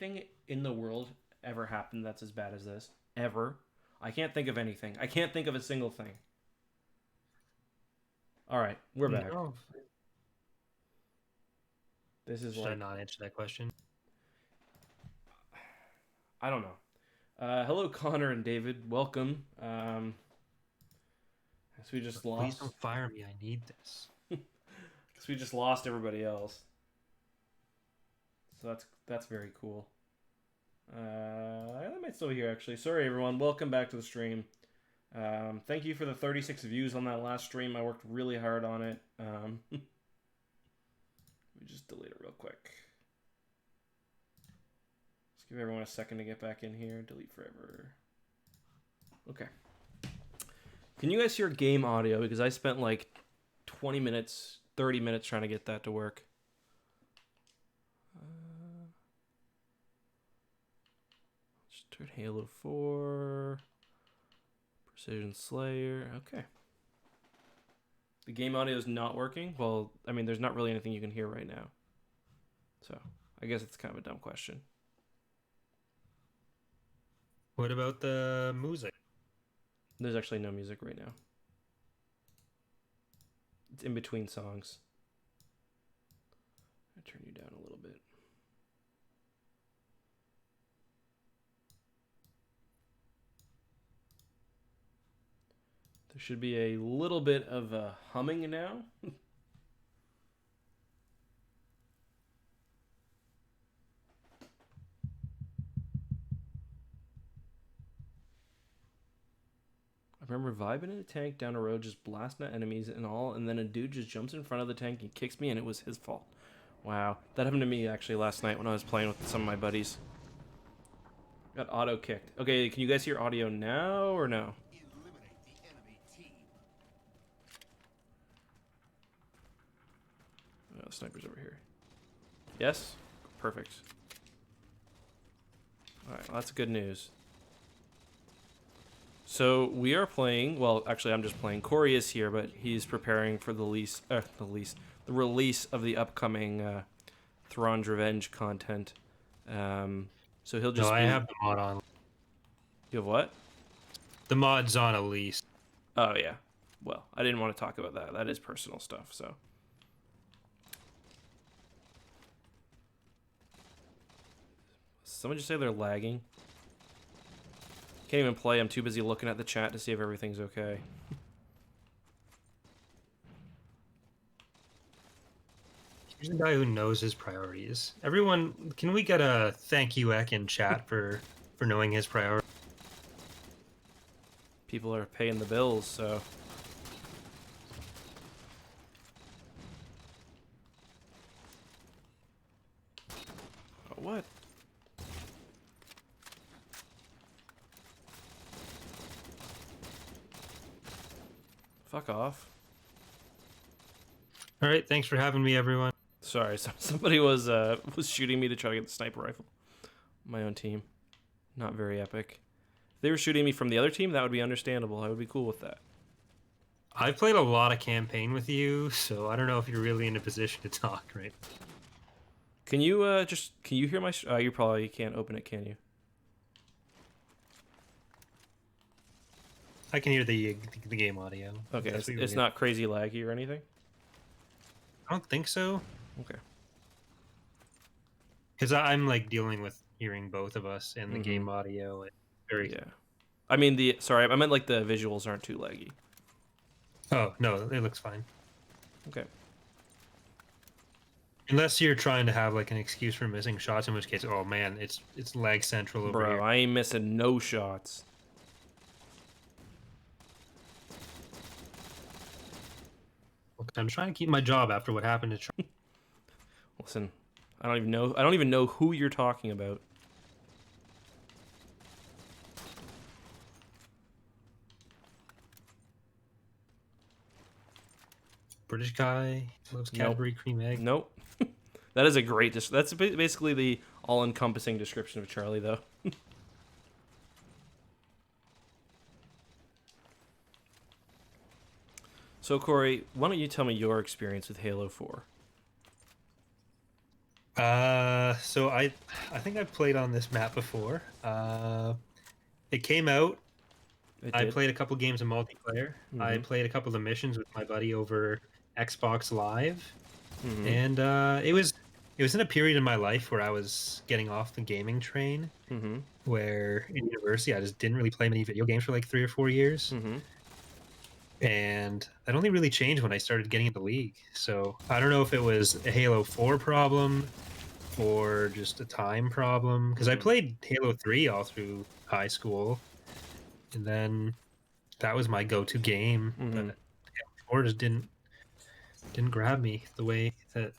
Thing in the world ever happened that's as bad as this? Ever? I can't think of anything. I can't think of a single thing. All right, we're back. No. This is Should I like, not answer that question? I don't know. Hello, Connor and David. Welcome. Guess we just Please lost. don't fire me. I need this. Guess we just lost everybody else. So that's very cool. I might still be here actually. Sorry, everyone. Welcome back to the stream. Thank you for the 36 views on that last stream. I worked really hard on it. Let me just delete it real quick. Let's give everyone a second to get back in here. Delete forever. Okay. Can you guys hear game audio? Because I spent like 20 minutes, 30 minutes trying to get that to work. Just turn Halo 4. Precision Slayer. Okay. The game audio is not working? Well, I mean, there's not really anything you can hear right now. So, I guess it's kind of a dumb question. What about the music? There's actually no music right now. It's in between songs. I turn you down a little bit. There should be a little bit of humming now. I remember vibing in a tank down a road, just blasting at enemies and all, and then a dude just jumps in front of the tank and kicks me, and it was his fault. Wow. That happened to me actually last night when I was playing with some of my buddies. Got auto kicked. Okay, can you guys hear audio now or no? Oh, the sniper's over here. Yes? Perfect. Alright, well, that's good news. So we are playing, well, actually I'm just playing. Corey is here, but he's preparing for the release of the upcoming Thrawn's Revenge content. So he'll just No, I have the mod on. You have what? The mod's on at least. Oh, yeah. Well, I didn't want to talk about that. That is personal stuff, so. Someone just say they're lagging? Can't even play. I'm too busy looking at the chat to see if everything's okay. Here's a guy who knows his priorities. Everyone, can we get a thank you Ek in chat for knowing his priorities? People are paying the bills, so. Oh, what? Fuck off. All right, thanks for having me, everyone. Sorry, somebody was shooting me to try to get the sniper rifle. My own team. Not very epic. If they were shooting me from the other team, that would be understandable. I would be cool with that. I've played a lot of campaign with you, so I don't know if you're really in a position to talk, right? Can you can you hear my? You probably can't open it, can you? I can hear the game audio. Okay, it's not crazy laggy or anything. I don't think so. Okay. Because I'm like dealing with hearing both of us in the game audio. Very. Yeah. I mean sorry, I meant like the visuals aren't too laggy. Oh no, it looks fine. Okay. Unless you're trying to have like an excuse for missing shots, in which case, oh man, it's lag central over Bro, here. I ain't missing no shots. I'm trying to keep my job after what happened to Listen, I don't even know who you're talking about. British guy loves Cadbury cream egg. Nope. That is a great. That's basically the all-encompassing description of Charlie, though. So, Corey, why don't you tell me your experience with Halo 4? So I think I've played on this map before. It came out. It I did. played a couple games of multiplayer. I Mm-hmm. played a couple of the missions with my buddy over Xbox Live, Mm-hmm. and it was in a period in my life where I was getting off the gaming train. Mm-hmm. Where in university I just didn't really play many video games for like 3 or 4 years, Mm-hmm. and that only really changed when I started getting into League. So I don't know if it was a Halo 4 problem or just a time problem because I Mm-hmm. played Halo 3 all through high school, and then that was my go-to game. But Mm-hmm. Halo 4 just didn't grab me the way that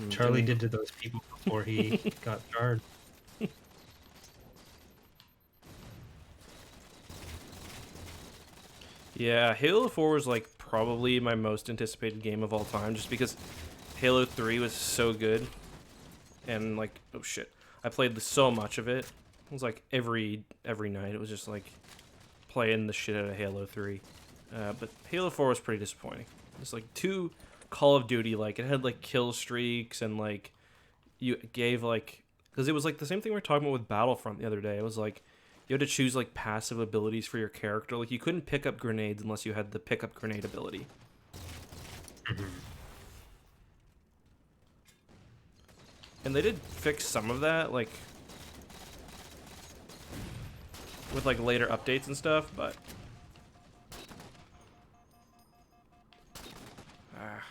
Charlie Didn't. did to those people before he got charged. Yeah, Halo 4 was like probably my most anticipated game of all time, just because Halo 3 was so good, and like, oh shit, I played so much of it. It was like every night. It was just like playing the shit out of Halo 3. But Halo 4 was pretty disappointing. It's like too Call of Duty like. It had like kill streaks and like you gave like because it was like the same thing we were talking about with Battlefront the other day. It was like you had to choose like passive abilities for your character. Like you couldn't pick up grenades unless you had the pick up grenade ability. Mhm. And they did fix some of that, like with like later updates and stuff, but ah,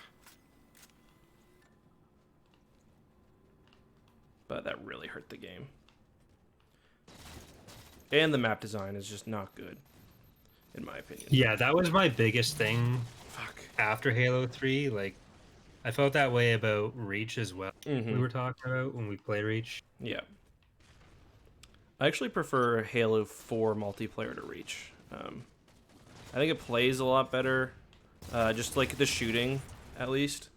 but that really hurt the game. And the map design is just not good, in my opinion. Yeah, that was my biggest thing Fuck. after Halo 3. Like, I felt that way about Reach as well. We Mm-hmm. were talking about when we played Reach. Yeah. I actually prefer Halo 4 multiplayer to Reach. I think it plays a lot better. Just like the shooting, at least.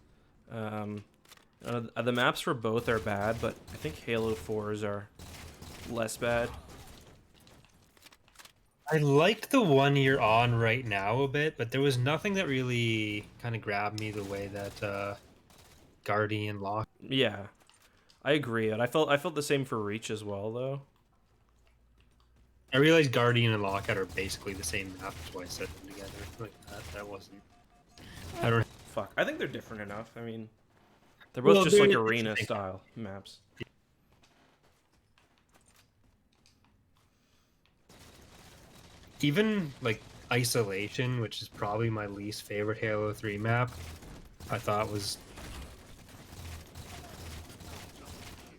Um, the maps for both are bad, but I think Halo 4's are less bad. I liked the one you're on right now a bit, but there was nothing that really kind of grabbed me the way that Guardian Lock. Yeah, I agree. And I felt the same for Reach as well, though. I realized Guardian and Lockout are basically the same map, that's why I set them together like that. That wasn't. I don't. Fuck, I think they're different enough. I mean, they're both Well, just like it's the arena same. style maps. Even like Isolation, which is probably my least favorite Halo 3 map, I thought was.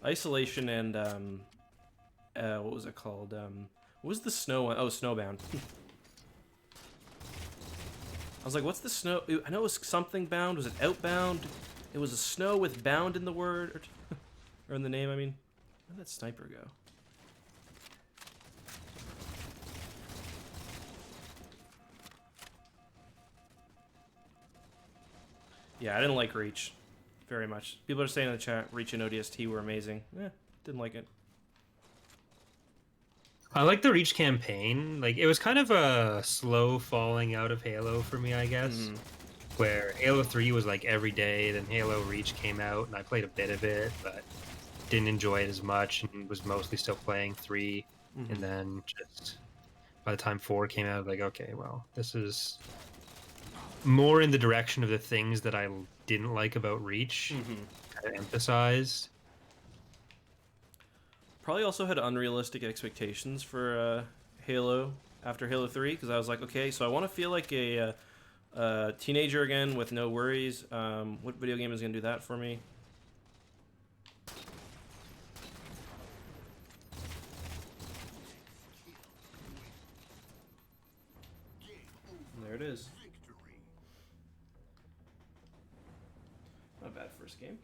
Isolation and what was it called? What was the snow one? Oh, Snowbound. I was like, what's the snow? I know it was something bound. Was it Outbound? It was a snow with bound in the word, or in the name. I mean, where'd that sniper go? Yeah, I didn't like Reach very much. People are saying in the chat, Reach and ODST were amazing. Didn't like it. I like the Reach campaign. Like, it was kind of a slow falling out of Halo for me, I guess. Mm-hmm. Where Halo 3 was like every day, then Halo Reach came out, and I played a bit of it, but didn't enjoy it as much, and was mostly still playing 3. Mm-hmm. And then just by the time 4 came out, like, okay, well, this is more in the direction of the things that I didn't like about Reach, Mm-hmm. kind of emphasized. Probably also had unrealistic expectations for Halo after Halo 3 because I was like, okay, so I want to feel like a teenager again with no worries. What video game is going to do that for me? And there it is. Not a bad first game.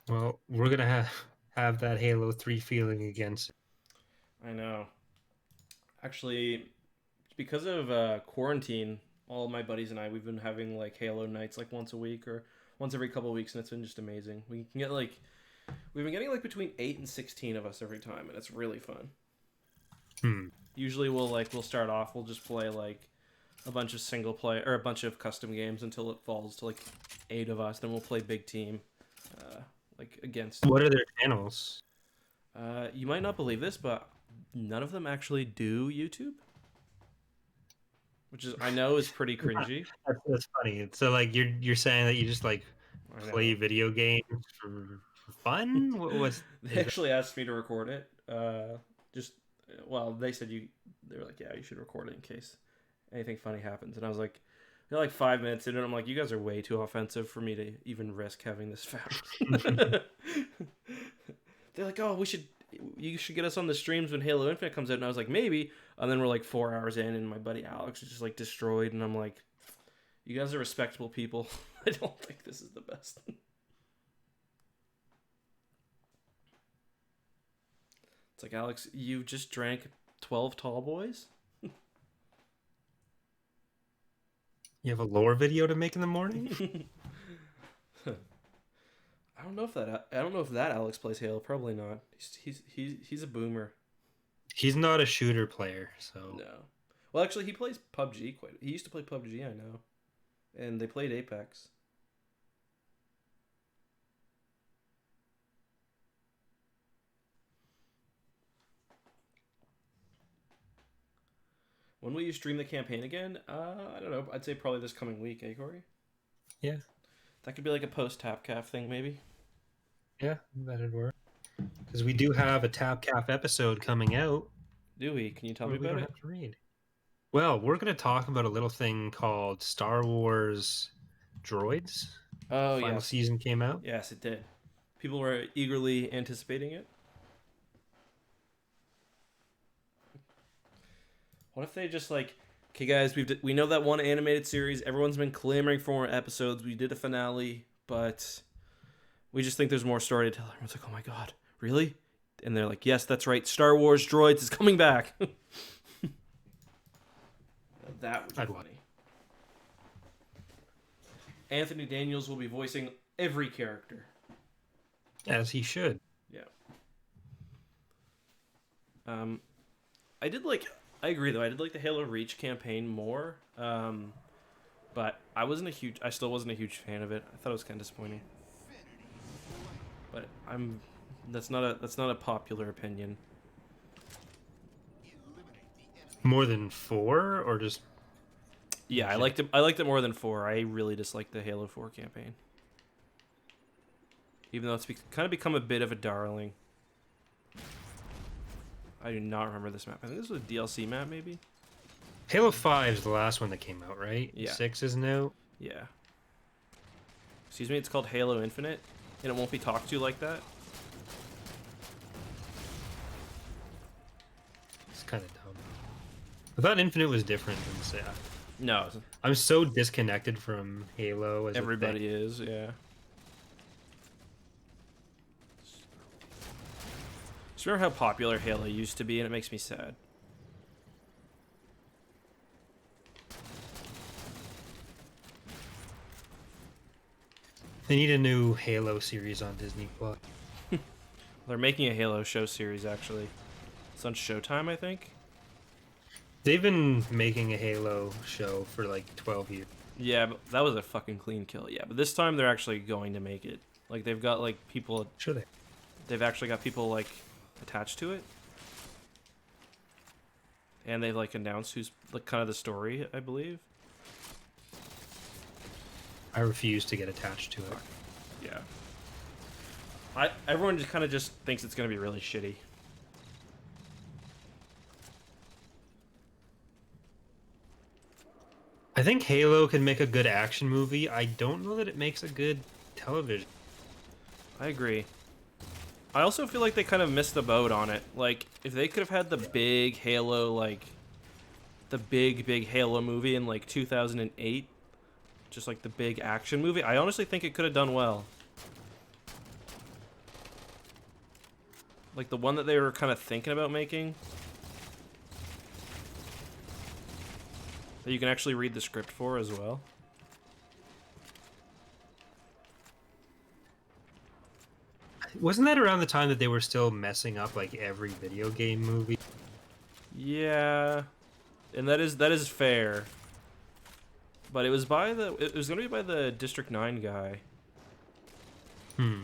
Well, we're gonna have that Halo 3 feeling again. I know. Actually, because of quarantine, all of my buddies and I, we've been having like Halo nights like once a week or once every couple of weeks, and it's been just amazing. We can get like we've been getting like between 8 and 16 of us every time, and it's really fun. Hmm. Usually we'll start off, we'll just play like a bunch of single player or a bunch of custom games until it falls to like 8 of us. Then we'll play big team, like against. What are their channels? You might not believe this, but none of them actually do YouTube, which is I know is pretty cringy. That's funny. So like you're saying that you just like I play know. video games for fun? What's They actually asked me to record it. Just well, they said they were like, yeah, you should record it in case anything funny happens. And I was like, they're like 5 minutes in, and I'm like, you guys are way too offensive for me to even risk having this found. They're like, oh, you should get us on the streams when Halo Infinite comes out. And I was like, maybe. And then we're like 4 hours in, and my buddy Alex is just like destroyed, and I'm like, you guys are respectable people. I don't think this is the best. It's like, Alex, you just drank 12 tall boys? You have a lore video to make in the morning? I don't know if that Alex plays Halo. Probably not. He's a boomer. He's not a shooter player, so No. Well, actually, he plays PUBG quite. He used to play PUBG, I know, and they played Apex. When will you stream the campaign again? I don't know. I'd say probably this coming week, eh, Corey? yeah. That could be like a post-Tapcaf thing, maybe. Yeah, that'd work. Because we do have a Tapcaf episode coming out. Do we? Can you tell me We about don't it? have to read. Well, we're going to talk about a little thing called Star Wars Droids. Oh, Final yes. season came out. Yes, it did. People were eagerly anticipating it. What if they just like, okay, guys, we know that one animated series. Everyone's been clamoring for more episodes. We did a finale, but we just think there's more story to tell. Everyone's like, oh my god, really? And they're like, yes, that's right. Star Wars Droids is coming back. That would be funny. Anthony Daniels will be voicing every character. As he should. Yeah. I agree though. I did like the Halo Reach campaign more. But I still wasn't a huge fan of it. I thought it was kind of disappointing. But that's not a popular opinion. More than 4 or just Yeah, I liked it more than 4. I really disliked the Halo 4 campaign. Even though it's kind of become a bit of a darling. I do not remember this map. I think this was a DLC map, maybe? Halo 5 is the last one that came out, right? Yeah. 6 isn't out? Yeah. Excuse me, it's called Halo Infinite, and it won't be talked to like that? It's kind of dumb. I thought Infinite was different than 6. No. I'm so disconnected from Halo as Everybody is, yeah. Just remember how popular Halo used to be, and it makes me sad. They need a new Halo series on Disney Plus. They're making a Halo show series, actually. It's on Showtime, I think. They've been making a Halo show for like 12 years. Yeah, but that was a fucking clean kill. Yeah, but this time they're actually going to make it. Like, they've got, like, people... Sure they. They've actually got people, like, attached to it. And they've, like, announced who's, like, kind of the story, I believe. I refuse to get attached to it. Yeah. Everyone just kind of just thinks it's going to be really shitty. I think Halo can make a good action movie. I don't know that it makes a good television. I agree. I also feel like they kind of missed the boat on it. Like, if they could have had the big Halo, like, the big Halo movie in, like, 2008, just, like, the big action movie, I honestly think it could have done well. Like, the one that they were kind of thinking about making. That you can actually read the script for as well. Wasn't that around the time that they were still messing up like every video game movie? Yeah. And that is fair. but it was by the. It was gonna be by the District 9 guy, Hmm.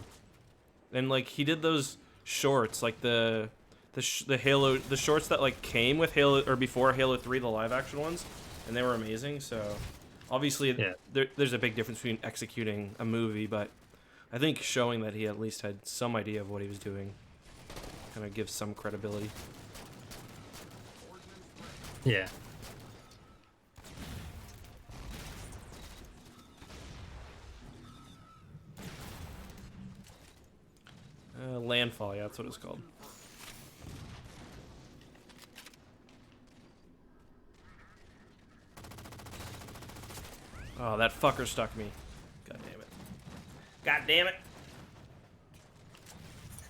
and like he did those shorts, like the Halo, the shorts that like came with Halo or before Halo 3, the live action ones, and they were amazing. So obviously Yeah. there's a big difference between executing a movie, but I think showing that he at least had some idea of what he was doing kind of gives some credibility. Yeah. Landfall, yeah, that's what it's called. Oh, that fucker stuck me. God damn it. God damn it.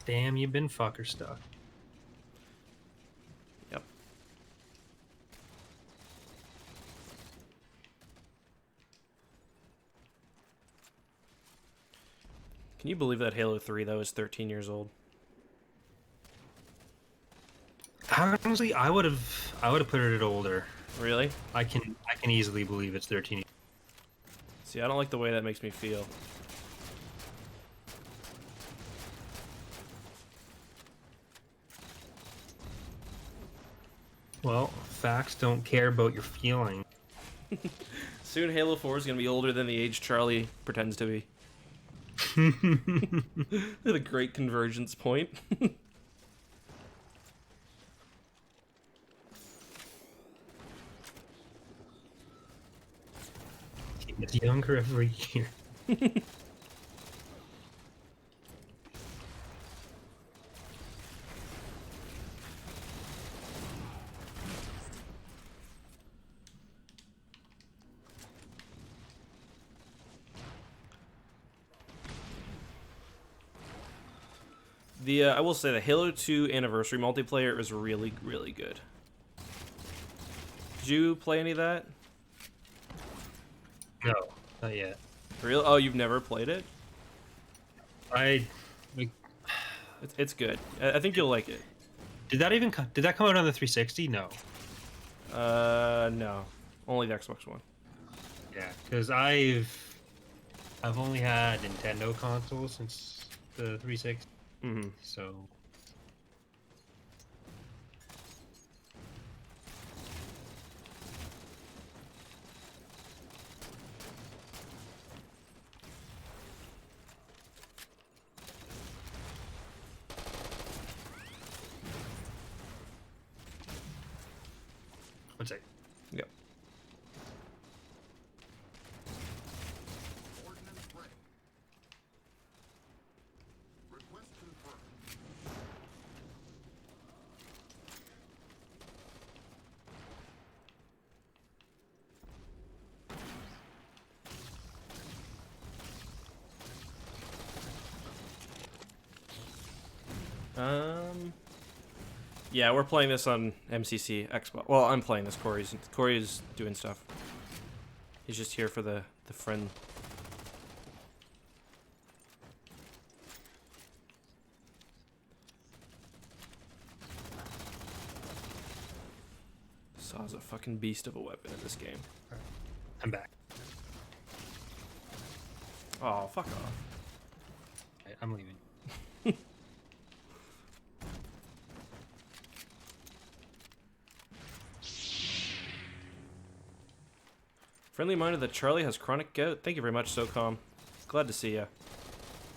Damn, you've been fucker stuck. Yep. Can you believe that Halo 3 though is 13 years old? Honestly, I would have put it older. Really? I can easily believe it's 13. See, I don't like the way that makes me feel. Well, facts don't care about your feelings. Soon Halo 4 is going to be older than the age Charlie pretends to be. The great convergence point. He gets younger every year. The I will say the Halo 2 anniversary multiplayer is really, really good. Did you play any of that? No, not yet. Real? Oh, you've never played it? I like, It's good. I think you'll like it. did that come out on the 360? No. No. Only the Xbox One. Yeah, because I've only had Nintendo consoles since the 360, Mm-hmm. so what's it? Yep. Yeah, we're playing this on MCC Xbox. Well, I'm playing this. Corey's doing stuff. He's just here for the friend. Saw's a fucking beast of a weapon in this game. I'm back. Oh, fuck off. Right, I'm leaving. Friendly reminder that Charlie has chronic gout. Thank you very much, SOCOM. Glad to see ya.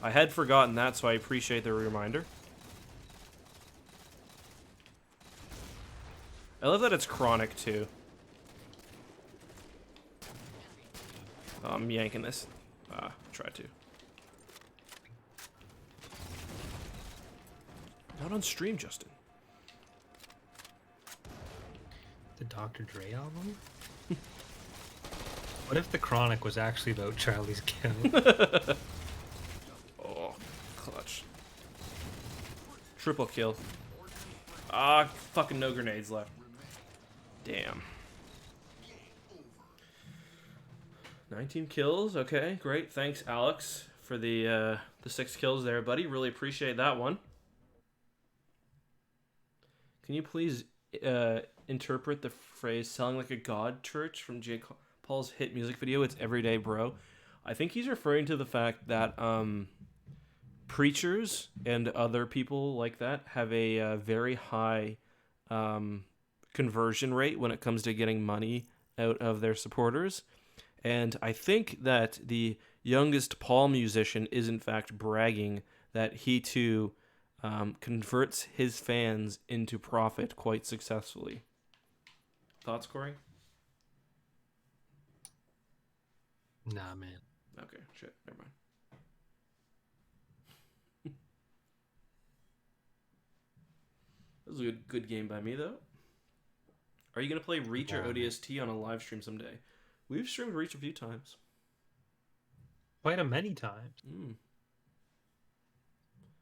I had forgotten that, so I appreciate the reminder. I love that it's chronic, too. Oh, I'm yanking this. Try to. Not on stream, Justin. The Dr. Dre album? What if the Chronic was actually about Charlie's gout? Oh, clutch. Triple kill. Ah, fucking no grenades left. Damn. 19 kills. Okay, great. Thanks, Alex, for the 6 kills there, buddy. Really appreciate that one. Can you please interpret the phrase "selling like a god" church from J. Paul's hit music video, "It's Everyday Bro," I think he's referring to the fact that preachers and other people like that have a very high conversion rate when it comes to getting money out of their supporters. And I think that the youngest Paul musician is in fact bragging that he too converts his fans into profit quite successfully. Thoughts, Corey? Nah, man. Okay, shit, never mind. That was a good game by me, though. Are you going to play Reach or ODST on a live stream someday? We've streamed Reach a few times. Quite a many times. Mm.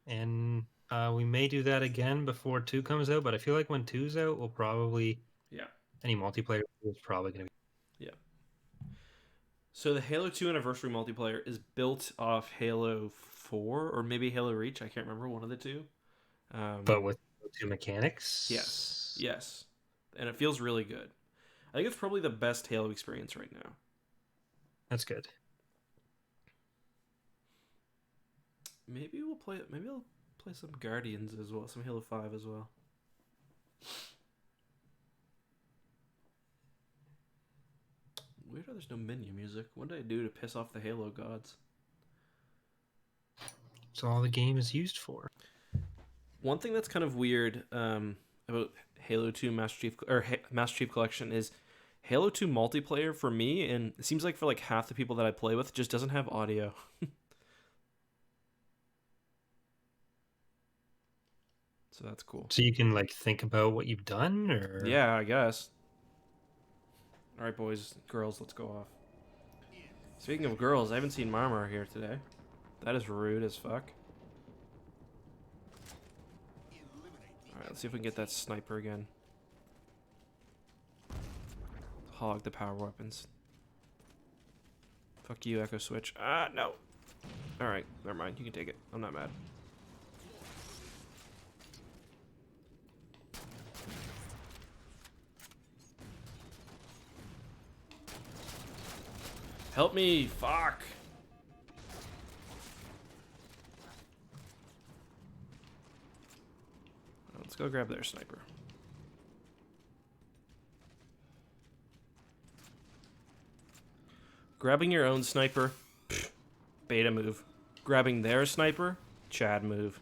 And we may do that again before 2 comes out, but I feel like when 2's out, we'll probably... Yeah. Any multiplayer is probably going to be... Yeah. So the Halo 2 Anniversary multiplayer is built off Halo 4, or maybe Halo Reach, I can't remember, one of the two. But with 2 mechanics? Yes. And it feels really good. I think it's probably the best Halo experience right now. That's good. Maybe I'll play some Guardians as well, some Halo 5 as well. Weird how there's no menu music. What did I do to piss off the Halo gods? That's all the game is used for. One thing that's kind of weird about Halo 2 Master Chief Collection is Halo 2 multiplayer for me, and it seems like for like half the people that I play with, just doesn't have audio. So that's cool. So you can like think about what you've done, or yeah, I guess. All right, boys, girls, let's go off. Speaking of girls, I haven't seen Marmar here today. That is rude as fuck. All right, let's see if we can get that sniper again. Hog the power weapons. Fuck you, Echo Switch. Ah, no. All right, never mind. You can take it. I'm not mad. Help me! Fuck! Let's go grab their sniper. Grabbing your own sniper, pff, beta move. Grabbing their sniper, Chad move.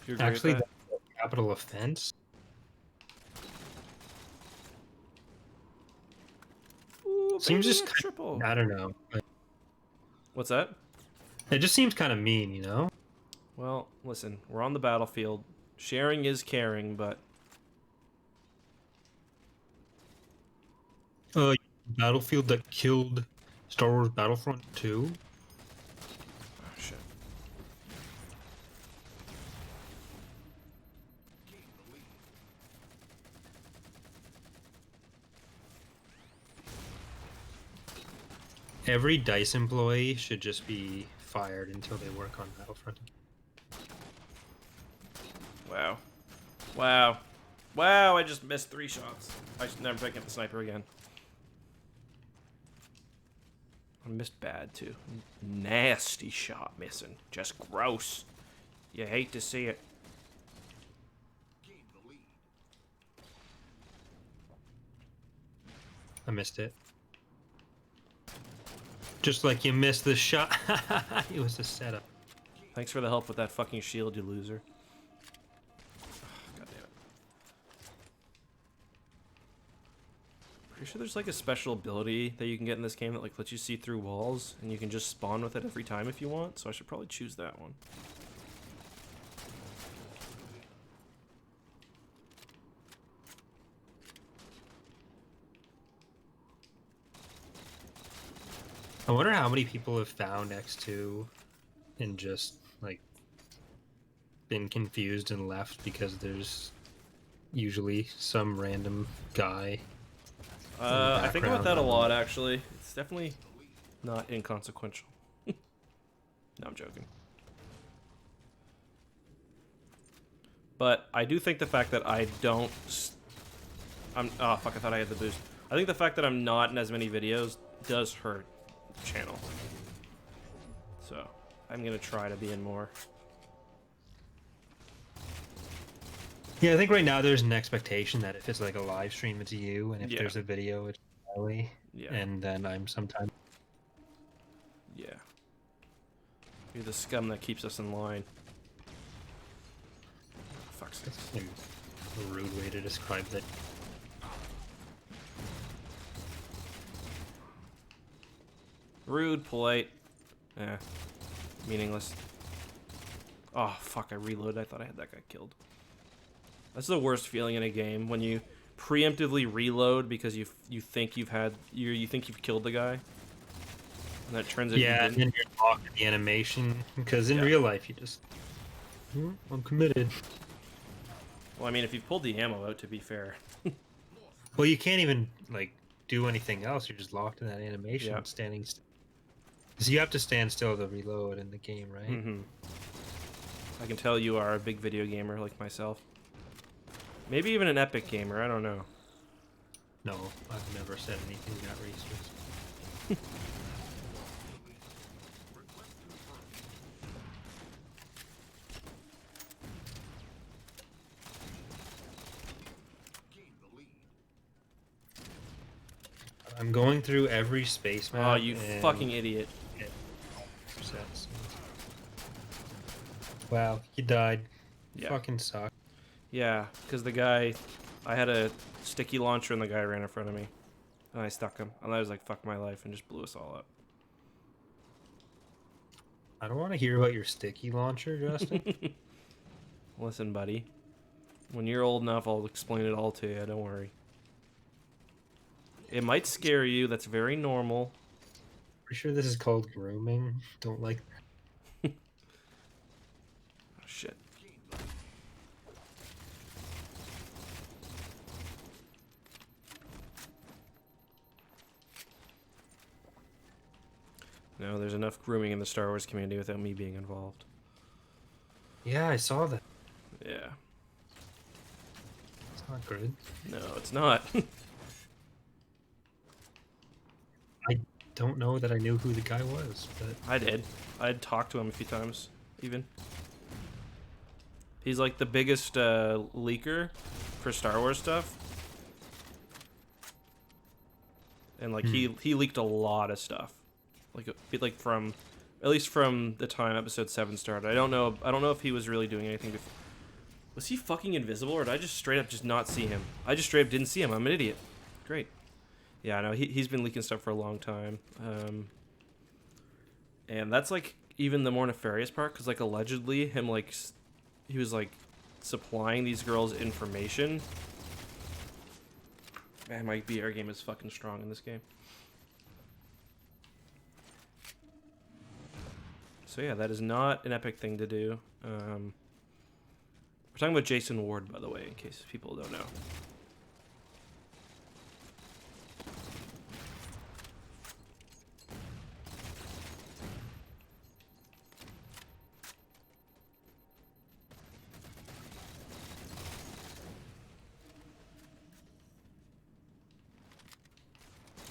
You agree actually with that? that's a capital offense. Ooh, Seems baby, just a triple. I don't know. What's that? It just seems kind of mean, you know? Well, listen, we're on the battlefield. Sharing is caring, but Battlefield that killed Star Wars Battlefront 2. oh, shit. Every DICE employee should just be fired until they work on Battlefront. Wow. Wow. Wow, I just missed 3 shots. I should never pick up the sniper again. I missed bad, too. Nasty shot missing. Just gross. You hate to see it. I missed it. Just like you missed the shot. It was a setup. Thanks for the help with that fucking shield, you loser. God damn it. Pretty sure there's like a special ability that you can get in this game that like lets you see through walls, and you can just spawn with it every time if you want, so I should probably choose that one. I wonder how many people have found X2 and just like been confused and left because there's usually some random guy. I think about that a lot, actually. It's definitely not inconsequential. No, I'm joking. But I do think the fact that I don't... oh, fuck, I thought I had the boost. I think the fact that I'm not in as many videos does hurt the channel. So I'm gonna try to be in more. Yeah, I think right now there's an expectation that if it's like a live stream, it's you, and if Yeah. there's a video, it's Ellie. Yeah. And then I'm sometimes. Yeah. You're the scum that keeps us in line. Fuck's sake. That's a rude way to describe that. Rude, polite. Eh. Meaningless. Oh, fuck, I reloaded. I thought I had that guy killed. That's the worst feeling in a game, when you preemptively reload because you think you think you've killed the guy. And that turns into Yeah, and then you're locked in the animation, because in real life you just... I'm committed. Well, I mean, if you pulled the ammo out, to be fair. Well, you can't even, like, do anything else. You're just locked in that animation, Yeah. standing still. So you have to stand still to reload in the game, right? Mm-hmm. I can tell you are a big video gamer like myself. Maybe even an epic gamer, I don't know. No, I've never said anything that racist. I'm going through every space map. Oh, you fucking idiot. Sets. Wow, you died. Yeah. Fucking suck. Yeah, because the guy... I had a sticky launcher and the guy ran in front of me. And I stuck him. And I was like, fuck my life, and just blew us all up. I don't want to hear about your sticky launcher, Justin. Listen, buddy. When you're old enough, I'll explain it all to you, don't worry. It might scare you, that's very normal. Pretty sure this is called grooming. Don't like that. Oh, shit. No, there's enough grooming in the Star Wars community without me being involved. Yeah, I saw that. Yeah. It's not good. No, it's not. I don't know that I knew who the guy was, but... I did. I'd talked to him a few times, even. He's like the biggest leaker for Star Wars stuff. And like he leaked a lot of stuff. Like from at least from the time episode 7 started. I don't know if he was really doing anything before. Was he fucking invisible, or did I just straight up just not see him? I just straight up didn't see him. I'm an idiot. Great. Yeah, I know. He's been leaking stuff for a long time. And that's like even the more nefarious part, because like allegedly him like he was like supplying these girls information. Man, my BR game is fucking strong in this game. So yeah, that is not an epic thing to do. We're talking about Jason Ward, by the way, in case people don't know.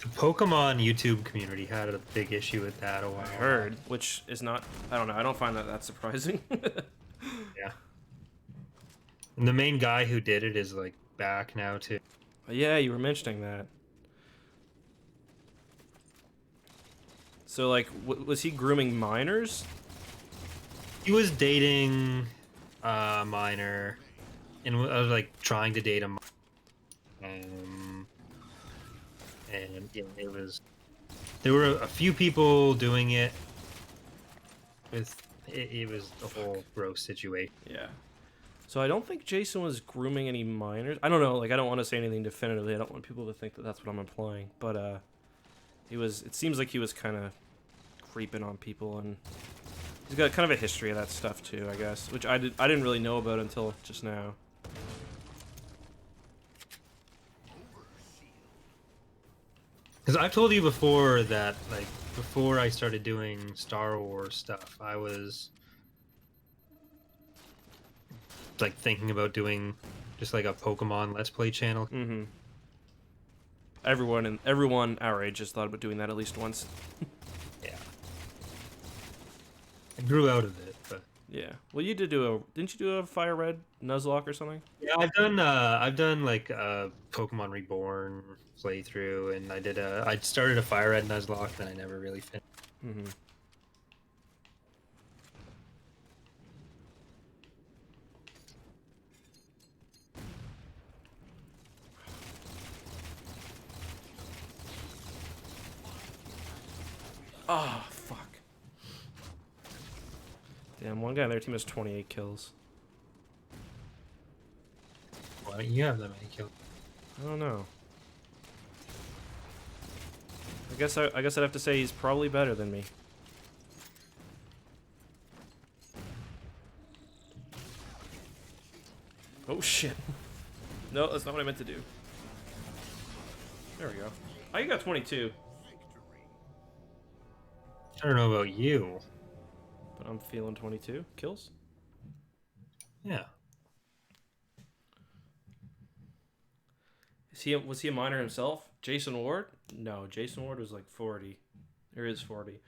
The Pokemon YouTube community had a big issue with that a while I heard, which is not... I don't know. I don't find that surprising. Yeah. And the main guy who did it is, like, back now, too. Yeah, you were mentioning that. So, like, was he grooming minors? He was dating a minor, and I was, like, trying to date him. And yeah, it was... There were a few people doing it. It was a whole gross situation. Yeah. So I don't think Jason was grooming any minors. I don't know. Like, I don't want to say anything definitively. I don't want people to think that that's what I'm implying. But it seems like he was kind of creeping on people, and he's got kind of a history of that stuff too, I guess, which I didn't really know about until just now. Because I've told you before that, like, before I started doing Star Wars stuff, I was, like, thinking about doing just, like, a Pokemon Let's Play channel. Mm-hmm. Everyone our age has thought about doing that at least once. Yeah. I grew out of it, but Yeah. Well, didn't you do a fire red Nuzlocke or something? yeah, I've done like a Pokemon Reborn playthrough, and I started a Fire Red Nuzlocke, and I never really finished. Mm-hmm. Oh, fuck. Damn, one guy on their team has 28 kills. Why don't you have that many kills? I don't know. I guess I'd have to say he's probably better than me. Oh shit. No, that's not what I meant to do. There we go. Oh, you got 22. I don't know about you. But I'm feeling 22 kills. Yeah. Was he a miner himself? Jason Ward? No, Jason Ward was like 40. There is 40.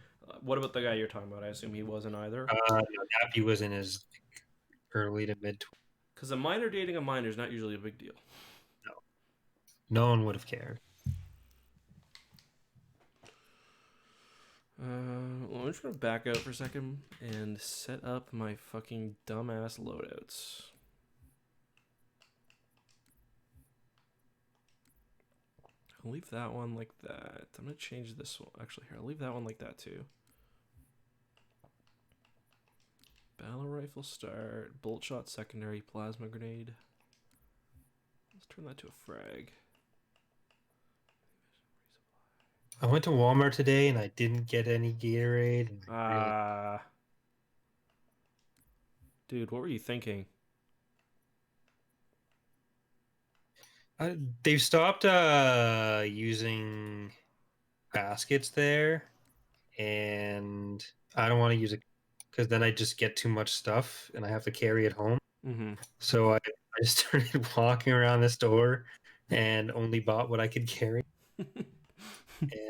What about the guy you're talking about? I assume he wasn't either. No, Dappy was in his early to mid. Because a miner dating a miner is not usually a big deal. No one would have cared. Well, I'm just gonna back out for a second and set up my fucking dumbass loadouts. I'll leave that one like that. I'm gonna change this one. Actually, here, I'll leave that one like that too. Battle rifle start, bolt shot secondary, plasma grenade. Let's turn that to a frag. I went to Walmart today and I didn't get any Gatorade. Dude, what were you thinking? They've stopped using baskets there, and I don't want to use it because then I just get too much stuff and I have to carry it home. Mm-hmm. So I started walking around the store and only bought what I could carry.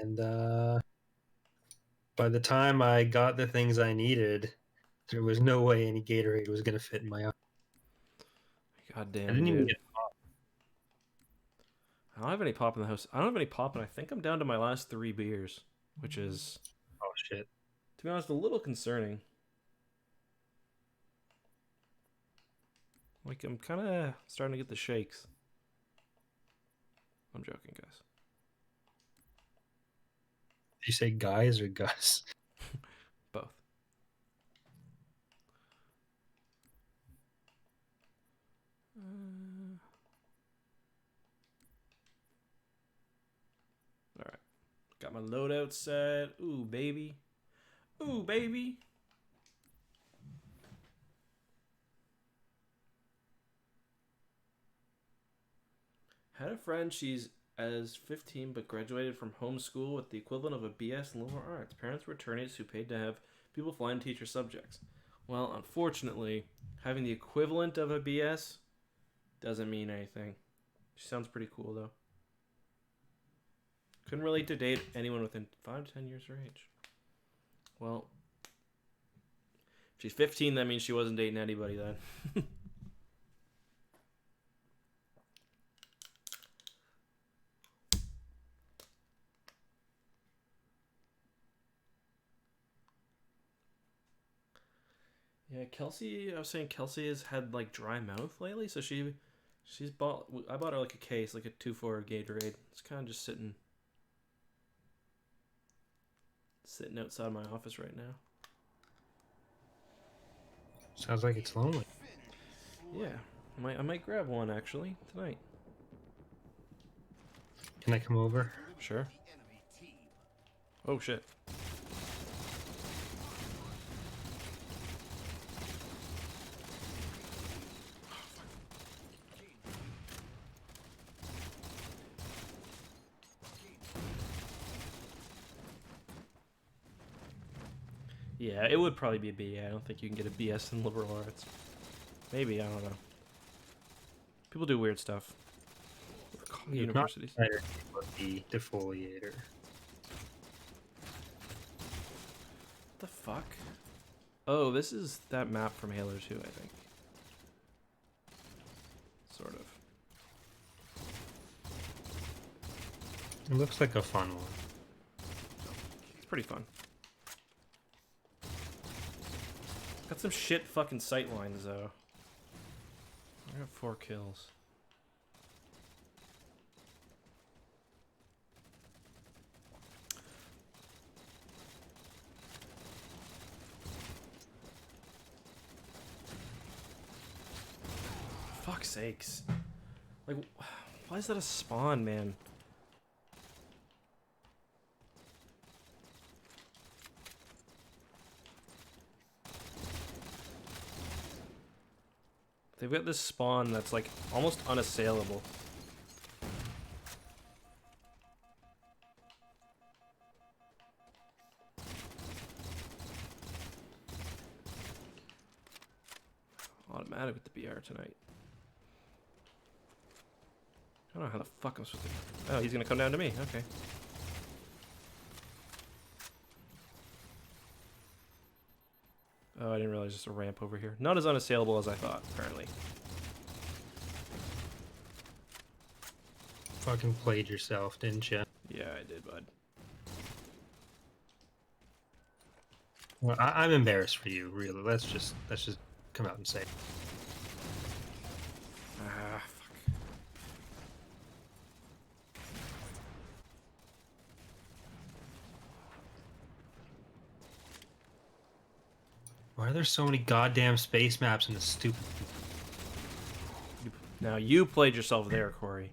And by the time I got the things I needed, there was no way any Gatorade was going to fit in my eye. God I damn, didn't even dude. get I don't have any pop in the house. I don't have any pop, and I think I'm down to my last 3 beers, which is, oh shit. to be honest, a little concerning. Like, I'm kind of starting to get the shakes. I'm joking, guys. Did you say guys or Gus? Both. Alright. Got my loadout set. Ooh, baby. Ooh, baby. Had a friend, she's as 15 but graduated from homeschool with the equivalent of a BS in liberal arts. Parents were attorneys who paid to have people fly and teach her subjects. Well, unfortunately, having the equivalent of a BS doesn't mean anything. She sounds pretty cool, though. Couldn't relate to date anyone within 5 to 10 years her age. Well, if she's 15, that means she wasn't dating anybody then. Yeah, Kelsey. I was saying Kelsey has had like dry mouth lately, so she's bought. I bought her like a case, like a 2-4 Gatorade. It's kind of just sitting outside my office right now. Sounds like it's lonely. Yeah, I might grab one actually tonight. Can I come over? Sure. Oh shit. Yeah, it would probably be a B. I don't think you can get a BS in liberal arts. Maybe, I don't know. People do weird stuff. Not universities. the but the defoliator. What the fuck? Oh, this is that map from Halo 2, I think. Sort of. It looks like a fun one. It's pretty fun. Got some shit fucking sight lines, though. I got 4 kills. Fuck's sakes. Like, why is that a spawn, man? They've got this spawn that's like almost unassailable. Automatic with the BR tonight. I don't know how the fuck I'm supposed to... Oh, he's gonna come down to me. Okay. Oh, I didn't realize there's a ramp over here. Not as unassailable as I thought, apparently. Fucking played yourself, didn't you? Yeah, I did, bud. Well, I'm embarrassed for you, really. Let's just come out and say it. Ah, fuck. Why are there so many goddamn space maps in this stupid... Now you played yourself there, Corey.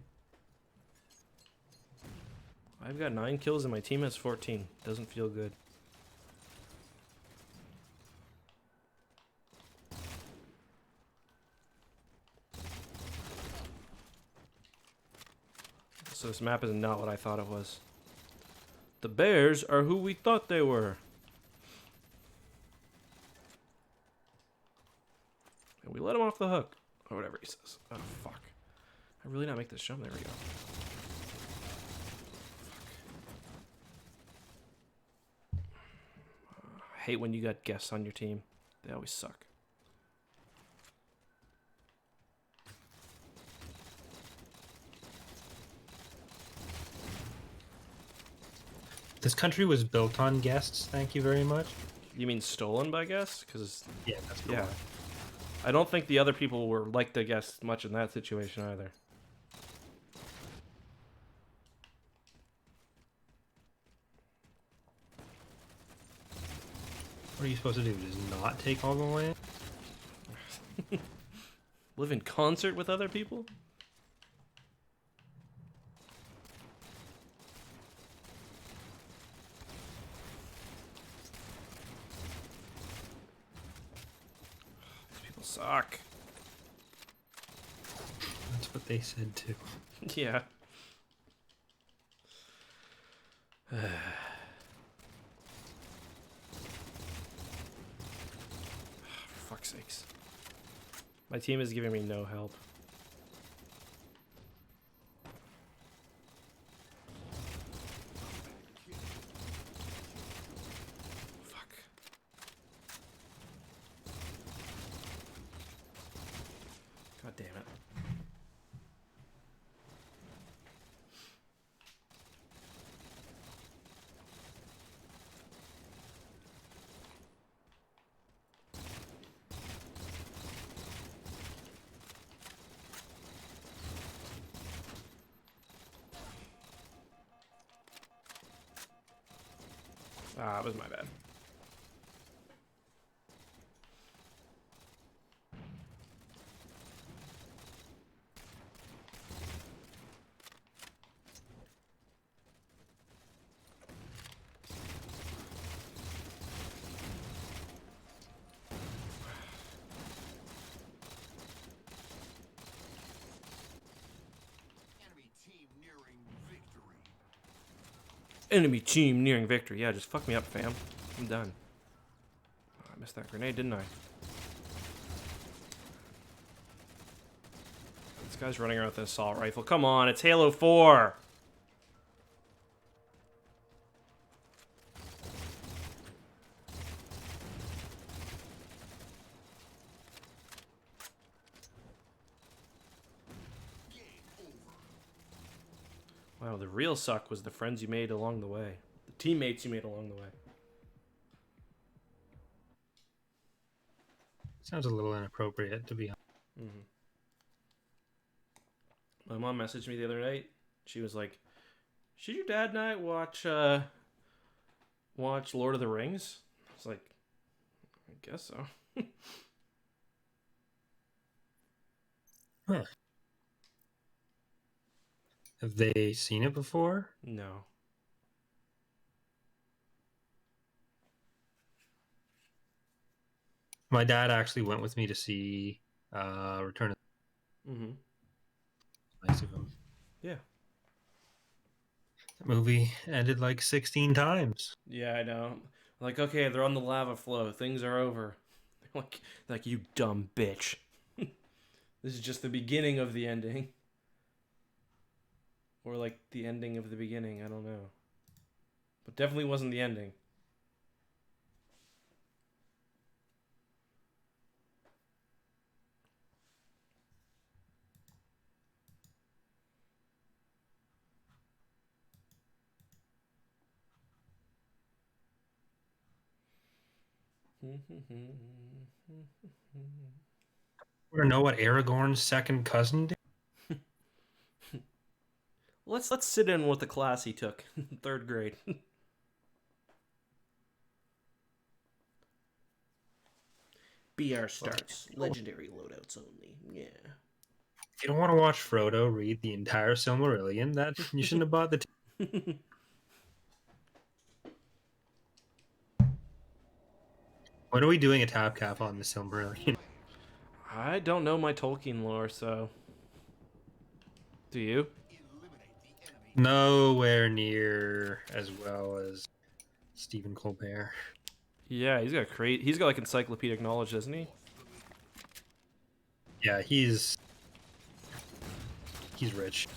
I've got 9 kills and my team has 14. Doesn't feel good. So this map is not what I thought it was. The bears are who we thought they were. And we let him off the hook. Or whatever he says. Oh, fuck. I really not make this jump. There we go. I hate when you got guests on your team. They always suck. This country was built on guests, thank you very much. You mean stolen by guests? Because Yeah, that's cool. yeah, I don't think the other people were like the guests much in that situation either. What are you supposed to do? Just not take all the land? Live in concert with other people? These people suck. That's what they said too. Yeah. For fuck's sakes. My team is giving me no help. Fuck. God damn it. Ah, it was my bad. Enemy team nearing victory. Yeah, just fuck me up, fam. I'm done. Oh, I missed that grenade, didn't I? This guy's running around with an assault rifle. Come on, it's Halo 4. Wow, the real suck was the friends you made along the way. The teammates you made along the way. Sounds a little inappropriate, to be honest. Mm-hmm. My mom messaged me the other night. She was like, "Should your dad and I watch Lord of the Rings?" I was like, "I guess so." Huh. Have they seen it before? No. My dad actually went with me to see Return of Mm-hmm. the Nice of him. Yeah. That movie ended like 16 times. Yeah, I know. Like, okay, they're on the lava flow. Things are over. Like you dumb bitch. This is just the beginning of the ending. Or like the ending of the beginning. I don't know. But definitely wasn't the ending. Want to know what Aragorn's second cousin did? Let's sit in what the class he took. Third grade. BR starts. Legendary loadouts only. Yeah. If you don't want to watch Frodo read the entire Silmarillion, that you shouldn't have bought the. When are we doing a tap cap on the Silmarillion? I don't know my Tolkien lore, so. Do you? Nowhere near as well as Stephen Colbert. Yeah, he's got like encyclopedic knowledge, doesn't he? Yeah, he's rich.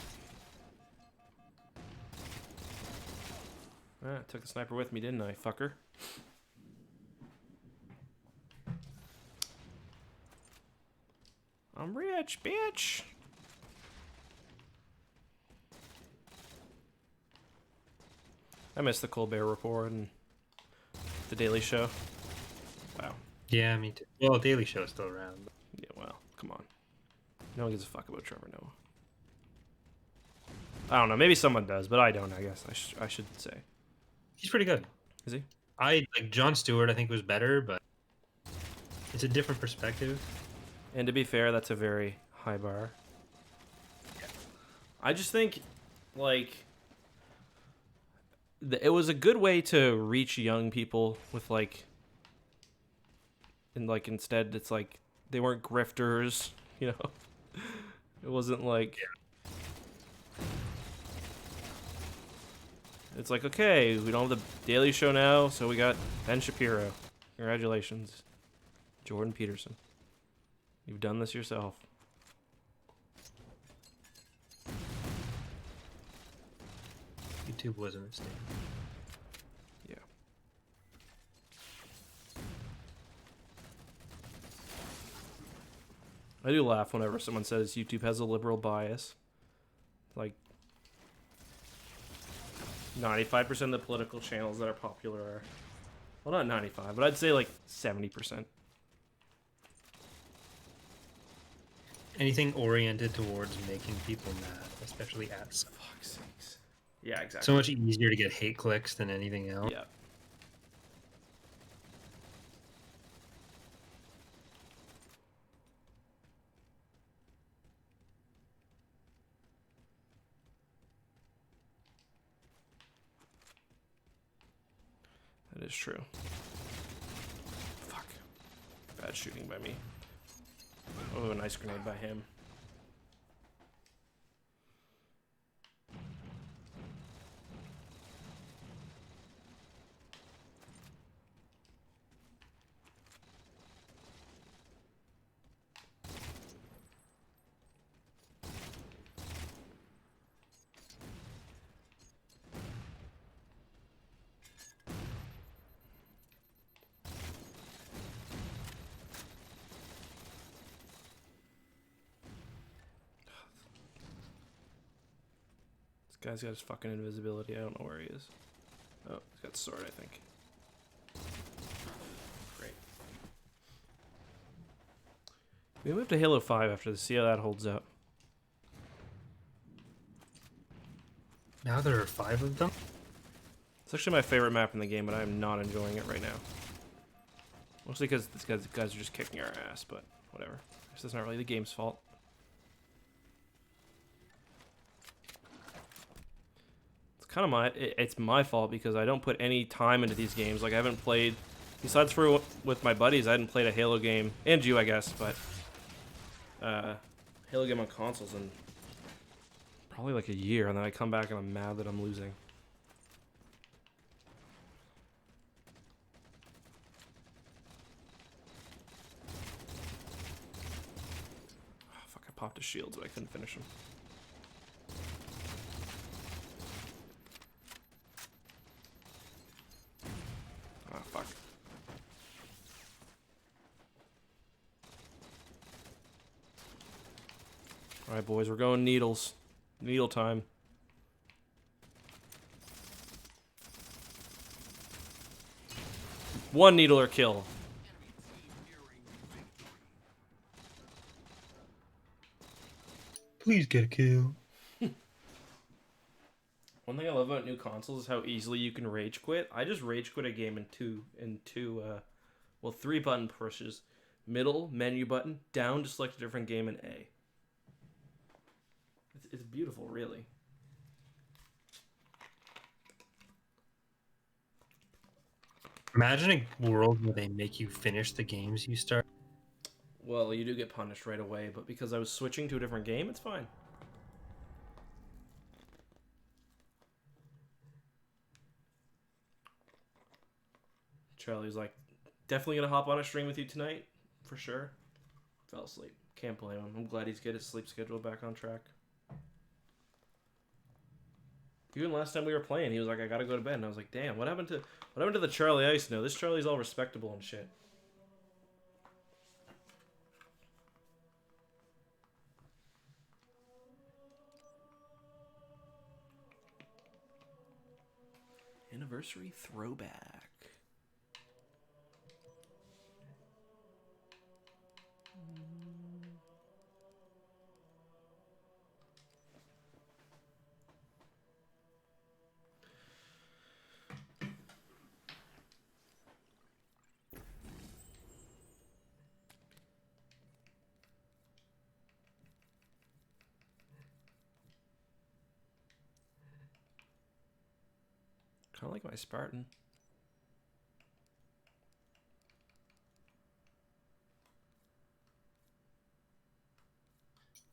Ah, took the sniper with me, didn't I, fucker? I'm rich, bitch. I miss the Colbert Report and the Daily Show. Wow. Yeah, me too. Well, Daily Show's still around. Yeah, well, come on. No one gives a fuck about Trevor Noah. I don't know. Maybe someone does, but I don't. I guess I should say. He's pretty good. Is he? I like Jon Stewart. I think was better, but it's a different perspective. And to be fair, that's a very high bar. I just think, like, it was a good way to reach young people with like, and like instead it's like they weren't grifters, you know. It wasn't like. It's like, okay, we don't have the Daily Show now, so we got Ben Shapiro. Congratulations, Jordan Peterson. You've done this yourself. YouTube was a mistake. Yeah. I do laugh whenever someone says YouTube has a liberal bias. Like, 95% of the political channels that are popular are, well, not 95, but I'd say like 70%. Anything oriented towards making people mad, especially at Fuck's sakes. Yeah, exactly. so much easier to get hate clicks than anything else. Yeah. That is true. Fuck. Bad shooting by me. Oh, a nice grenade by him. Guy's got his fucking invisibility. I don't know where he is. Oh, he's got sword, I think. Great. We move to Halo 5 after this. See how that holds up. Now there are 5 of them? It's actually my favorite map in the game, but I'm not enjoying it right now. Mostly because these guys are just kicking our ass, but whatever. I guess that's not really the game's fault. Kind of it's my fault because I don't put any time into these games. Like I haven't played, besides for with my buddies, I hadn't played a Halo game, and you I guess, but Halo game on consoles in probably like a year, and then I come back and I'm mad that I'm losing. Oh, fuck, I popped a shield so I couldn't finish him. Fuck. Alright, boys, we're going needles. Needle time. One needle or kill. Please get a kill. One thing I love about new consoles is how easily you can rage quit. I just rage quit a game in three button pushes. Middle, menu button, down to select a different game, and A. It's beautiful, really. Imagine a world where they make you finish the games you start. Well, you do get punished right away, but because I was switching to a different game, it's fine. Charlie's like, definitely gonna hop on a stream with you tonight, for sure. Fell asleep. Can't blame him. I'm glad he's get his sleep schedule back on track. Even last time we were playing, he was like, I gotta go to bed, and I was like, damn, what happened to the Charlie I used to know? This Charlie's all respectable and shit. Anniversary throwback. Kind of like my Spartan.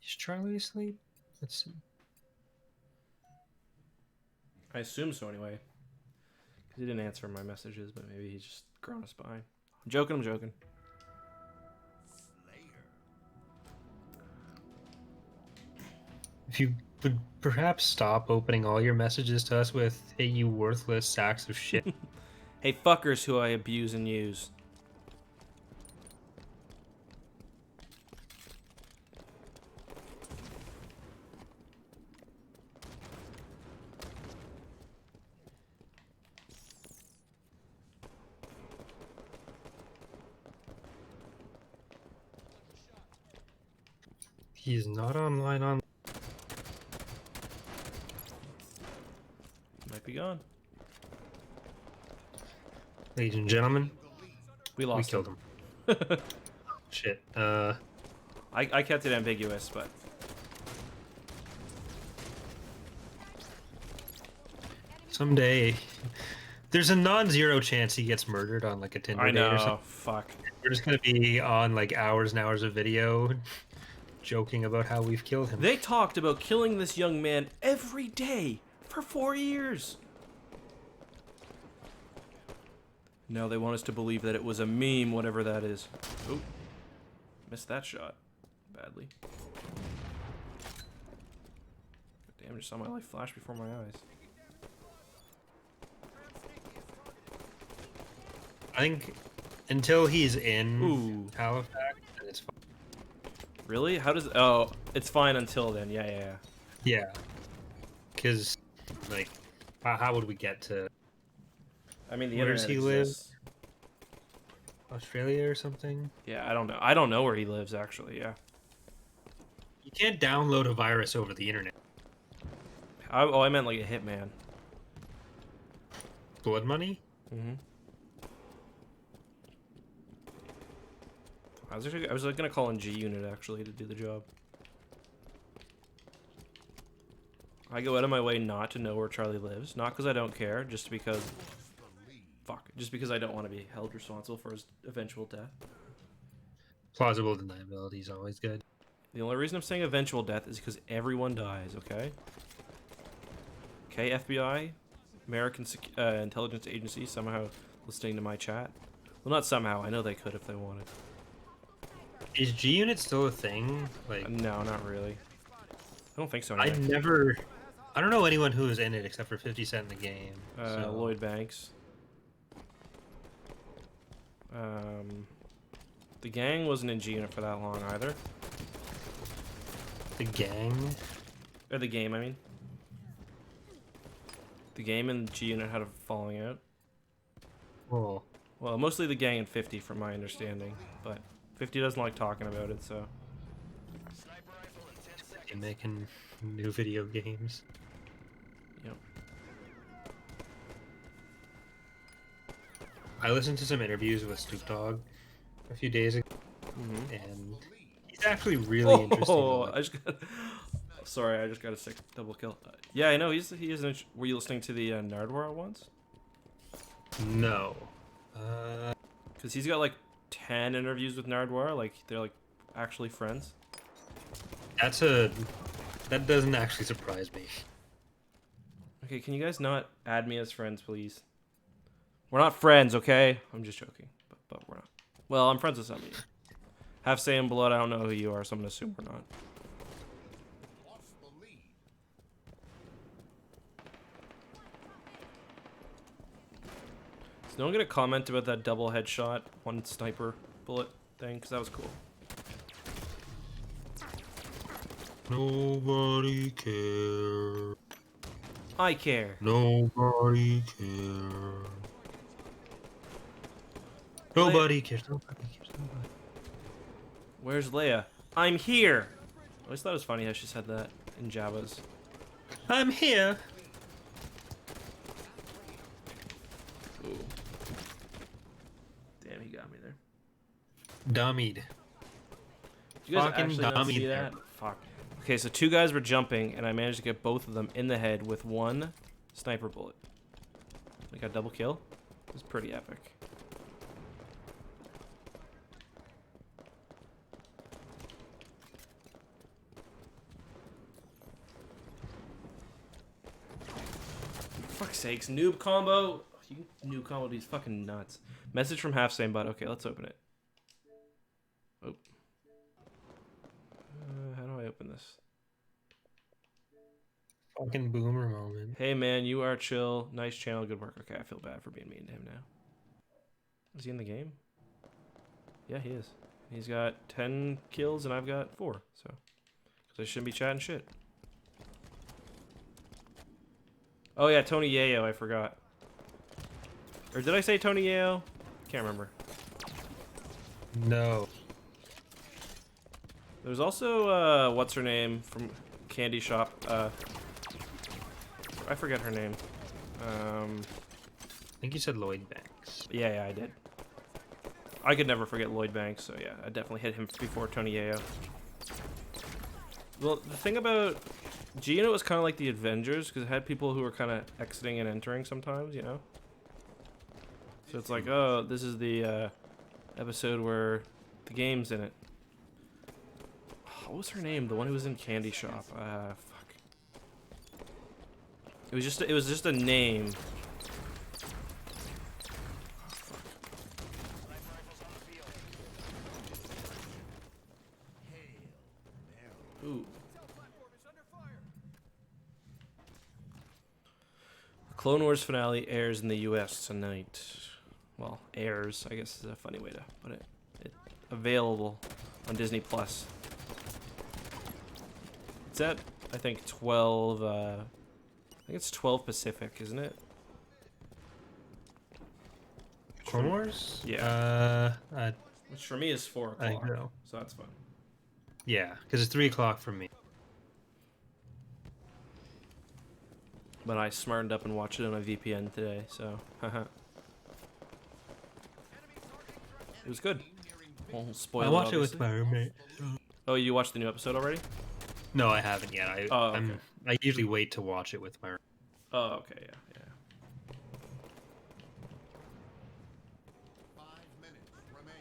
Is Charlie asleep? Let's see. I assume so anyway. Because he didn't answer my messages, but maybe he's just grown a spine. I'm joking. If you would perhaps stop opening all your messages to us with, hey, you worthless sacks of shit. Hey, fuckers who I abuse and use. He's not online on. Might be gone. Ladies and gentlemen, We lost killed him. Shit. I kept it ambiguous, but Someday, there's a non-zero chance he gets murdered on like a Tinder I date or know. something. Fuck. We're just gonna be on like hours and hours of video, joking about how we've killed him. They talked about killing this young man every day for 4 years. Now they want us to believe that it was a meme, whatever that is. Ooh. Missed that shot. Badly. Damn, just saw my life flash before my eyes. I think until he's in Ooh. Halifax, then it's fine. Really? How does... Oh, it's fine until then. Yeah. Yeah. Because, like, how would we get to I mean, the where does internet he live? exists. Australia or something? Yeah, I don't know. I don't know where he lives actually. Yeah. You can't download a virus over the internet. I meant like a hitman. Blood money? Mm-hmm. I was like, gonna call in G Unit actually to do the job. I go out of my way not to know where Charlie lives, not because I don't care, just because. Just because I don't want to be held responsible for his eventual death. Plausible deniability is always good. The only reason I'm saying eventual death is because everyone dies. Okay. Okay, FBI, American Intelligence Agency, somehow listening to my chat. Well, not somehow. I know they could if they wanted. Is G Unit still a thing? Like, No, not really. I don't think so. I Anyway. I don't know anyone who is in it except for 50 Cent in the game. So. Lloyd Banks. The gang wasn't in G Unit for that long either. The gang? Or the game, I mean. The game and G Unit had a falling out. Oh. Well, mostly the gang and 50 from my understanding, but 50 doesn't like talking about it, so. And making new video games. Yep. I listened to some interviews with Snoop Dogg a few days ago, and he's actually really interesting. Oh, I just got. Sorry, I just got a sick double kill. Yeah, I know he is. Were you listening to the Nardwar once? No. Because he's got like 10 interviews with Nardwar. Like they're like actually friends. That doesn't actually surprise me. Okay, can you guys not add me as friends, please? We're not friends, okay? I'm just joking, but we're not. Well, I'm friends with some of you. Half say in blood, I don't know who you are, so I'm gonna assume we're not. Is no one gonna comment about that double headshot, one sniper bullet thing? Because that was cool. Nobody cares. I care. Nobody cares. Nobody cares. Nobody cares. Nobody. Where's Leia? I'm here! I always thought it was funny how she said that in Java's. I'm here. Ooh. Damn, he got me there. Dummied. Did you guys Fucking actually not dummy see there. that? Fuck. Okay, so two guys were jumping, and I managed to get both of them in the head with one sniper bullet. I got a double kill. It was pretty epic. For fuck's sakes, noob combo. You noob combo these fucking nuts. Message from half same bot. Okay, let's open it. Oh. How do I open this? Fucking boomer moment. Hey man, you are chill. Nice channel, good work. Okay, I feel bad for being mean to him now. Is he in the game? Yeah, he is. He's got 10 kills and I've got 4, so. Because I shouldn't be chatting shit. Oh yeah, Tony Yayo, I forgot. Or did I say Tony Yayo? Can't remember. No. There's also, what's her name from Candy Shop? I forget her name. I think you said Lloyd Banks. Yeah, I did. I could never forget Lloyd Banks, so yeah, I definitely hit him before Tony Yayo. Well, the thing about G Unit was kind of like the Avengers, because it had people who were kind of exiting and entering sometimes, you know? So it's like, oh, this is the episode where the game's in it. What was her name? The one who was in Candy Shop. Fuck. It was just a name. Ooh. Clone Wars finale airs in the U.S. tonight. Well, airs, I guess is a funny way to put it. It's available on Disney Plus. It's at, I think, 12 think it's 12 Pacific, isn't it? Clone Wars? Yeah. Which for me is 4 I o'clock. know. So that's fun. Yeah, because it's 3 o'clock for me. But I smartened up and watched it on a VPN today, so haha. It was good. Won't spoil I it, watched it with obviously. my roommate. Oh, you watched the new episode already? No, I haven't yet. Oh, okay. I usually wait to watch it with my roommate. Oh, okay, yeah, yeah. 5 minutes remain.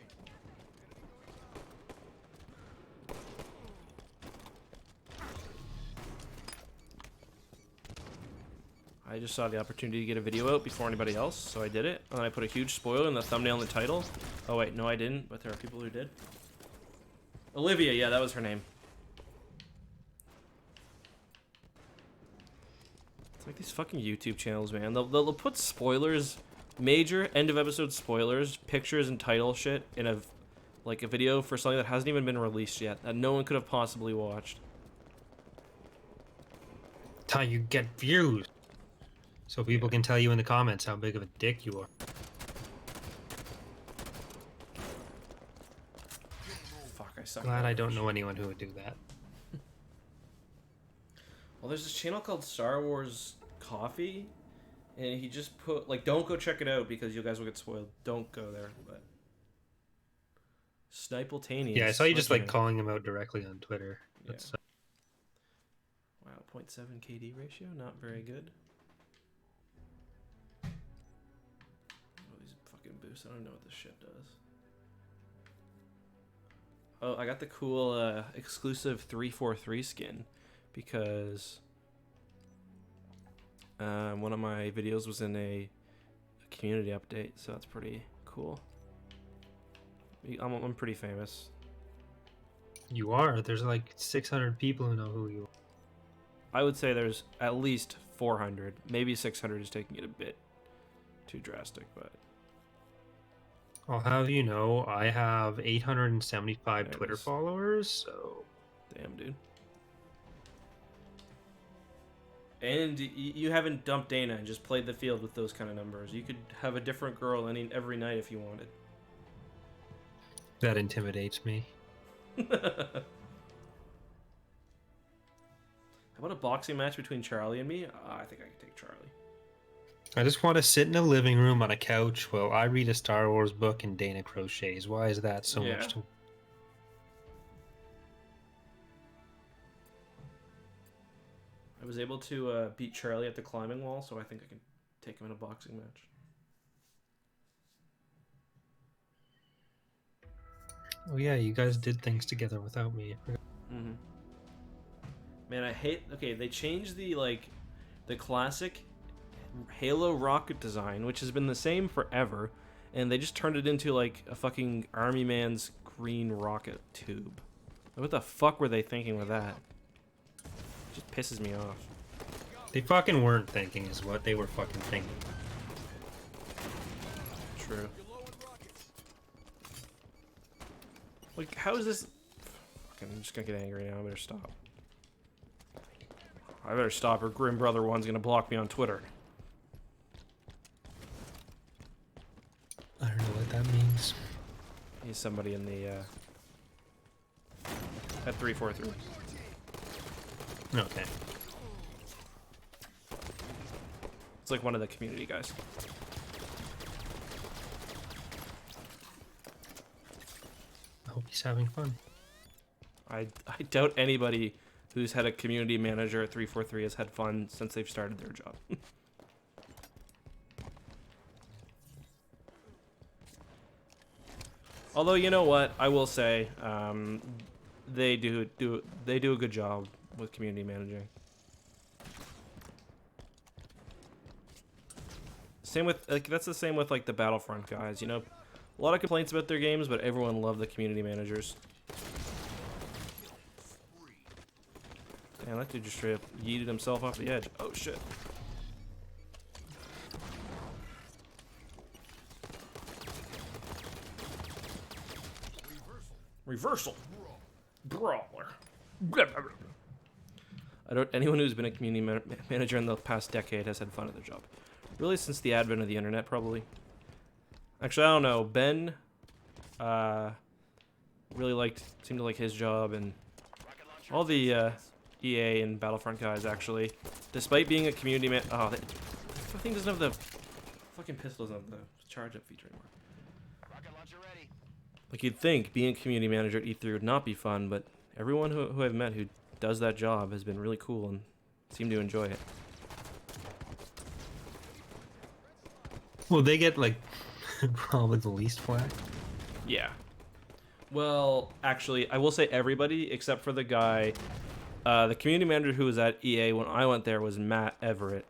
I just saw the opportunity to get a video out before anybody else, so I did it. And I put a huge spoiler in the thumbnail and the title. Oh wait, no I didn't, but there are people who did. Olivia, yeah, that was her name. It's like these fucking YouTube channels, man. They'll put spoilers, major end of episode spoilers, pictures and title shit in a video for something that hasn't even been released yet, that no one could have possibly watched. That's how you get views. So people can tell you in the comments how big of a dick you are. Fuck, I suck. Glad I don't know anyone who would do that. Well, there's this channel called Star Wars Coffee, and he just put, like, don't go check it out because you guys will get spoiled. Don't go there, but... Snipletaneous. Yeah, I saw you just like calling him out directly on Twitter. Yeah. That's, Wow, 0.7 KD ratio, not very good. Oh, these fucking boosts, I don't know what this shit does. Oh, I got the cool exclusive 343 skin because one of my videos was in a community update, so that's pretty cool. I'm pretty famous. you are. There's like 600 people who know who you are. I would say there's at least 400. Maybe 600 is taking it a bit too drastic, but... I'll have you know, I have 875 There it Twitter is. followers, so... Damn, dude. And you haven't dumped Dana and just played the field with those kind of numbers. You could have a different girl every night if you wanted. That intimidates me. How about a boxing match between Charlie and me? I think I could take Charlie. I just want to sit in a living room on a couch while I read a Star Wars book and Dana crochets. Why is that so Yeah. much to... I was able to beat Charlie at the climbing wall, so I think I can take him in a boxing match. Oh yeah, you guys did things together without me. I forgot. Mm-hmm. Man, I hate... Okay, they changed the classic Halo rocket design, which has been the same forever, and they just turned it into, like, a fucking Army Man's green rocket tube. What the fuck were they thinking with that? It just pisses me off. They fucking weren't thinking is what they were fucking thinking. True. Like, how is this... Fucking, I'm just gonna get angry now. I better stop. I better stop, or Grim Brother 1's gonna block me on Twitter. I don't know what that means. He's somebody in the, at 343. Okay. It's like one of the community guys. I hope he's having fun. I doubt anybody who's had a community manager at 343 has had fun since they've started their job. Although, you know what, I will say, they do a good job with community managing. Same with, like, that's the same with, like, the Battlefront guys, you know? A lot of complaints about their games, but everyone loved the community managers. Damn, that dude just straight up yeeted himself off the edge. Oh, shit. Reversal. Brawler. Anyone who's been a community manager in the past decade has had fun at their job. Really, since the advent of the internet, probably. Actually, I don't know. Ben, really seemed to like his job, and all the EA and Battlefront guys actually, despite being a community man. Oh, the thing doesn't have the fucking pistol doesn't have the charge up feature anymore. Like you'd think being a community manager at E3 would not be fun, but everyone who I've met who does that job has been really cool and seem to enjoy it. Well, they get like probably the least flack. Yeah. Well, actually, I will say everybody except for the guy, the community manager who was at EA when I went there was Matt Everett.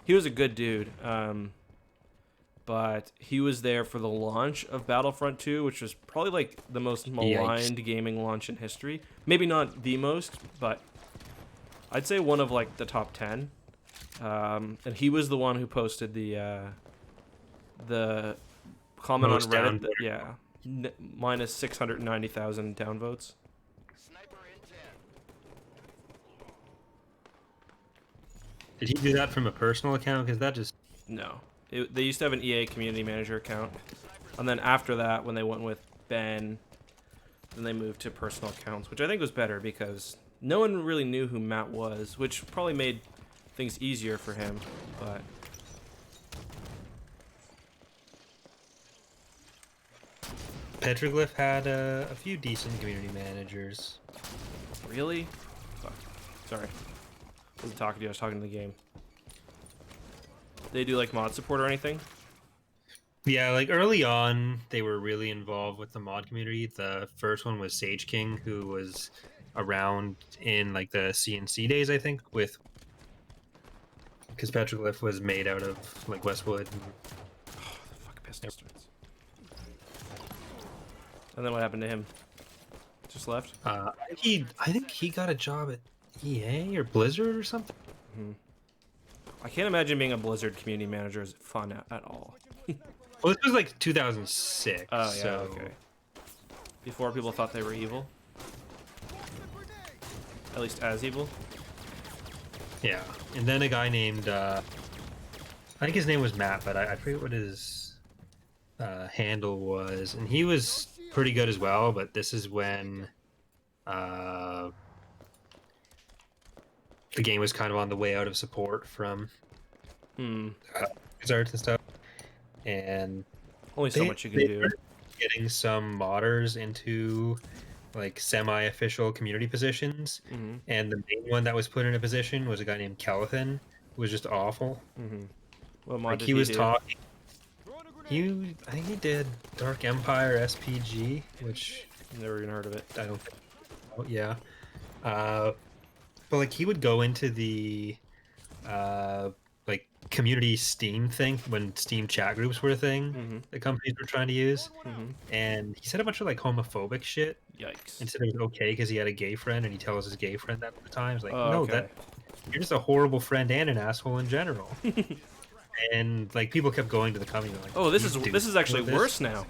He was a good dude, but he was there for the launch of Battlefront 2, which was probably like the most maligned gaming launch in history. Maybe not the most, but I'd say one of like the top 10. And he was the one who posted the comment Most on Reddit. Minus 690,000 downvotes. Did he do that from a personal account? Because that just No. They used to have an EA community manager account. And then after that, when they went with Ben, then they moved to personal accounts, which I think was better because no one really knew who Matt was, which probably made things easier for him, but... Petroglyph had a few decent community managers. Really? Fuck. Sorry. I wasn't talking to you, I was talking to the game. They do like mod support or anything? Yeah, like early on, they were really involved with the mod community. The first one was Sage King, who was around in like the CNC days, I think, with because Petroglyph was made out of like Westwood. Oh, the fuck pistol starts. And then what happened to him? Just left? I think he got a job at EA or Blizzard or something. Mm-hmm. I can't imagine being a Blizzard community manager is fun at all. Well, this was like 2006. Oh, yeah, so... okay. Before people thought they were evil? At least as evil? Yeah, and then a guy named, I think his name was Matt, but I forget what his handle was, and he was pretty good as well, but this is when the game was kind of on the way out of support from Wizards and stuff, and Only so much you can do. were getting some modders into like semi-official community positions, Mm-hmm. and the main one that was put in a position was a guy named Calathan, who was just awful. Mm-hmm. What mod Like did he was do? talking. I think he did Dark Empire SPG, which Never even heard of it. I don't think. Oh, yeah. But like he would go into the like community Steam thing when Steam chat groups were a thing Mm-hmm. that companies were trying to use, Mm-hmm. and he said a bunch of like homophobic shit. Yikes. And said it was okay because he had a gay friend, and he tells his gay friend that at the time. It's like, Oh, no, okay. that you're just a horrible friend and an asshole in general. And like people kept going to the company like, Oh, this "You is actually this? worse now.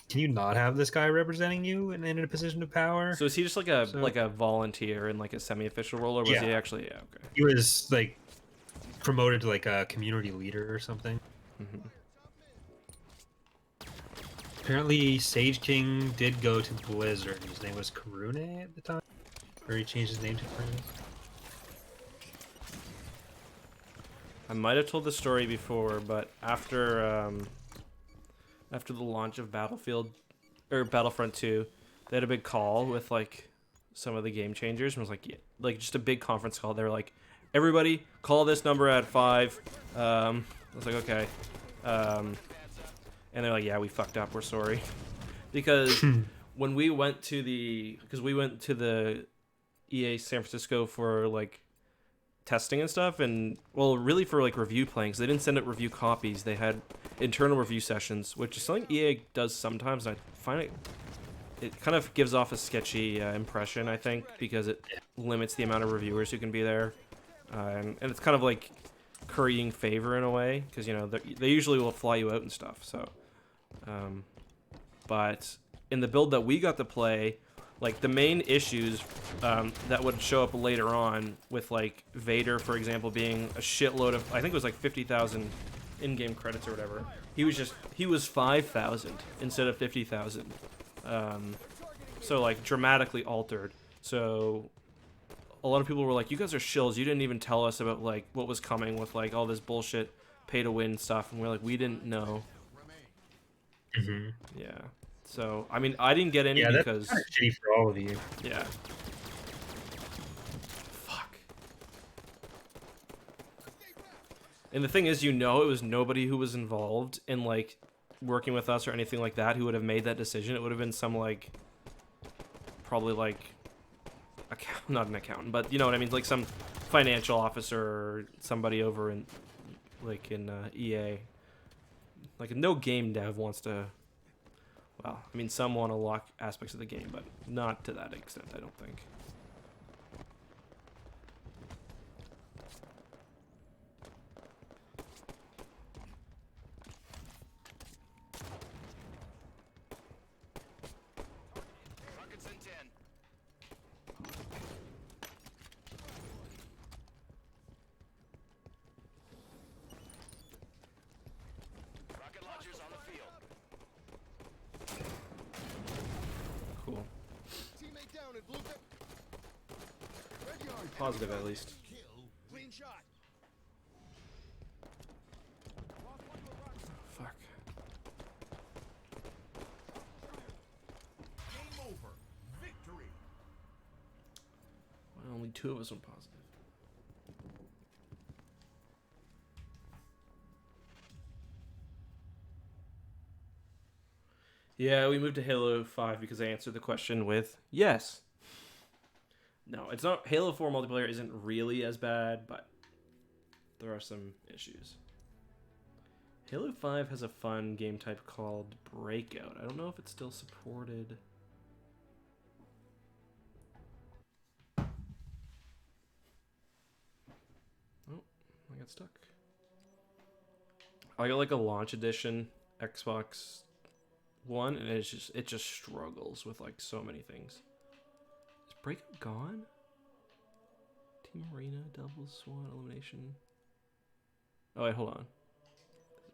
Can you not have this guy representing you and in a position of power?" So is he just like a volunteer in like a semi-official role, or was Yeah. he actually? Yeah, okay. He was like promoted to like a community leader or something. Mm-hmm. Apparently, Sage King did go to Blizzard. His name was Karune at the time, or he changed his name to Karune. I might have told the story before, but after the launch of Battlefront 2, they had a big call with like some of the game changers, and it was like like just a big conference call. They were like, "Everybody, call this number at 5." I was like, "Okay," and they're like, "Yeah, we fucked up. We're sorry," because when we went to the EA San Francisco for like testing and stuff, and well, really for like review playing, because they didn't send out review copies. They had internal review sessions, which is something EA does sometimes, and I find it kind of gives off a sketchy impression, I think, because it limits the amount of reviewers who can be there, and it's kind of like currying favor in a way, because you know they usually will fly you out and stuff. So, but in the build that we got to play, Like the main issues that would show up later on with like Vader, for example, being a shitload of, I think it was like 50,000 in-game credits or whatever. He was 5,000 instead of 50,000. So like dramatically altered. So a lot of people were like, "You guys are shills. You didn't even tell us about like what was coming with like all this bullshit pay-to-win stuff." And we're like, "We didn't know." Mm-hmm. Yeah. So I mean, I didn't get any Yeah, that's because kind of shitty for all of you. yeah. Fuck. And the thing is, you know, it was nobody who was involved in like working with us or anything like that who would have made that decision. It would have been some like probably like not an accountant, but you know what I mean, like some financial officer or somebody over in like in EA. Like no game dev wants to. Well, I mean, some want to lock aspects of the game, but not to that extent, I don't think. Rockets in 10. Rocket launchers on the field. Cool. Teammate down in blue. Red yard. Positive, at least. Kill. Clean shot. Fuck. Game over. Victory. Well, only 2 of us went positive. Yeah, we moved to Halo 5 because I answered the question with yes. No, it's not. Halo 4 multiplayer isn't really as bad, but there are some issues. Halo 5 has a fun game type called Breakout. I don't know if it's still supported. Oh, I got stuck. I got like a launch edition Xbox One, and it just struggles with like so many things. Is Breakout gone? Team Arena, Double SWAT, Elimination. Oh wait, hold on. This is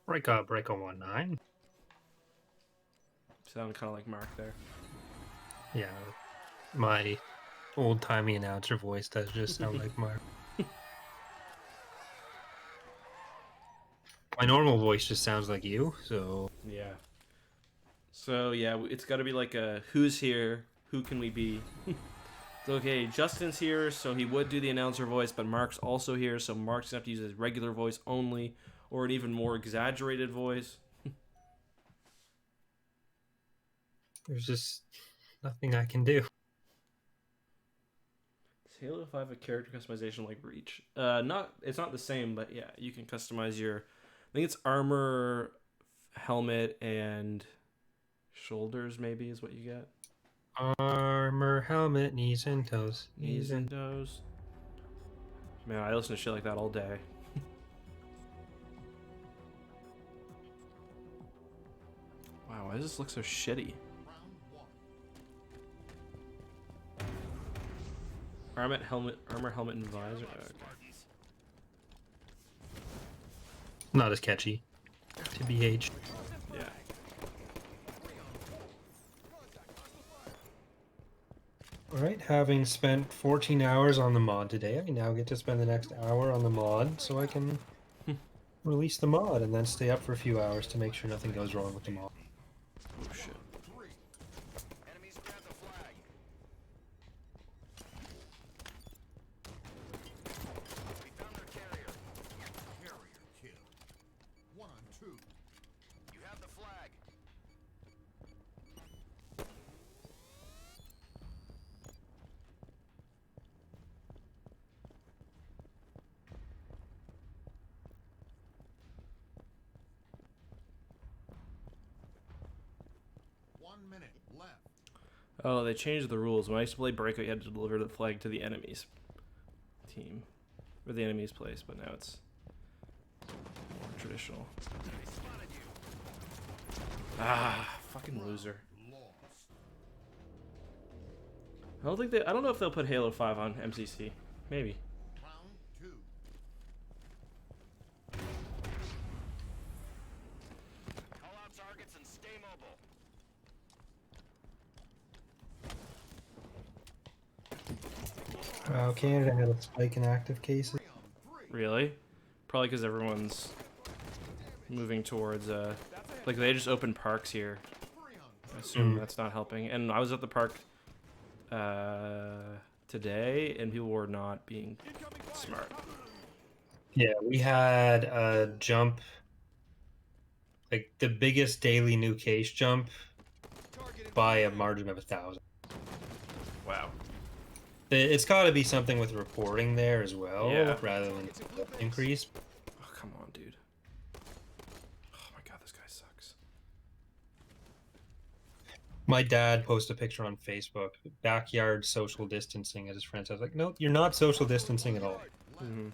Breakout. Breakout 1-9. Sound kind of like Mark there. Yeah, my old-timey announcer voice does just sound like Mark. My normal voice just sounds like you, so... Yeah. So yeah, it's got to be like a who's here, who can we be? So, okay, Justin's here, so he would do the announcer voice, but Mark's also here, so Mark's gonna have to use his regular voice only, or an even more exaggerated voice. There's just nothing I can do. Does Halo 5 a character customization like Reach? It's not the same, but yeah, you can customize your, I think it's armor, helmet, and shoulders maybe is what you get. Armor, helmet, knees and toes. Knees and toes. Man, I listen to shit like that all day. Wow, why does this look so shitty? Round one. Armor, helmet, and visor. Oh, okay. Not as catchy. TBH. Yeah. Alright, having spent 14 hours on the mod today, I now get to spend the next hour on the mod so I can release the mod and then stay up for a few hours to make sure nothing goes wrong with the mod. Oh shit. 3. Enemies grab the flag. We found their carrier. Carrier kill. 1 on 2. You have the flag. Minute left. Oh, they changed the rules. When I used to play Breakout, you had to deliver the flag to the enemy's team. Or the enemy's place, but now it's more traditional. Ah, Fucking loser. Lost. I don't know if they'll put Halo 5 on MCC. Maybe. Round 2. Call out targets and stay mobile. Canada had a spike in active cases. 3 on 3. Really? Probably because everyone's moving towards like they just opened parks here. 3 on 2. I assume that's not helping. And I was at the park today, and people were not being smart. Yeah, we had a jump, like the biggest daily new case jump by a margin of 1,000. Wow. It's got to be something with reporting there as well, Yeah. rather than increase. Oh, come on, dude. Oh my god, this guy sucks. My dad posted a picture on Facebook, backyard social distancing as his friends. I was like, no, you're not social distancing at all. Mm-hmm.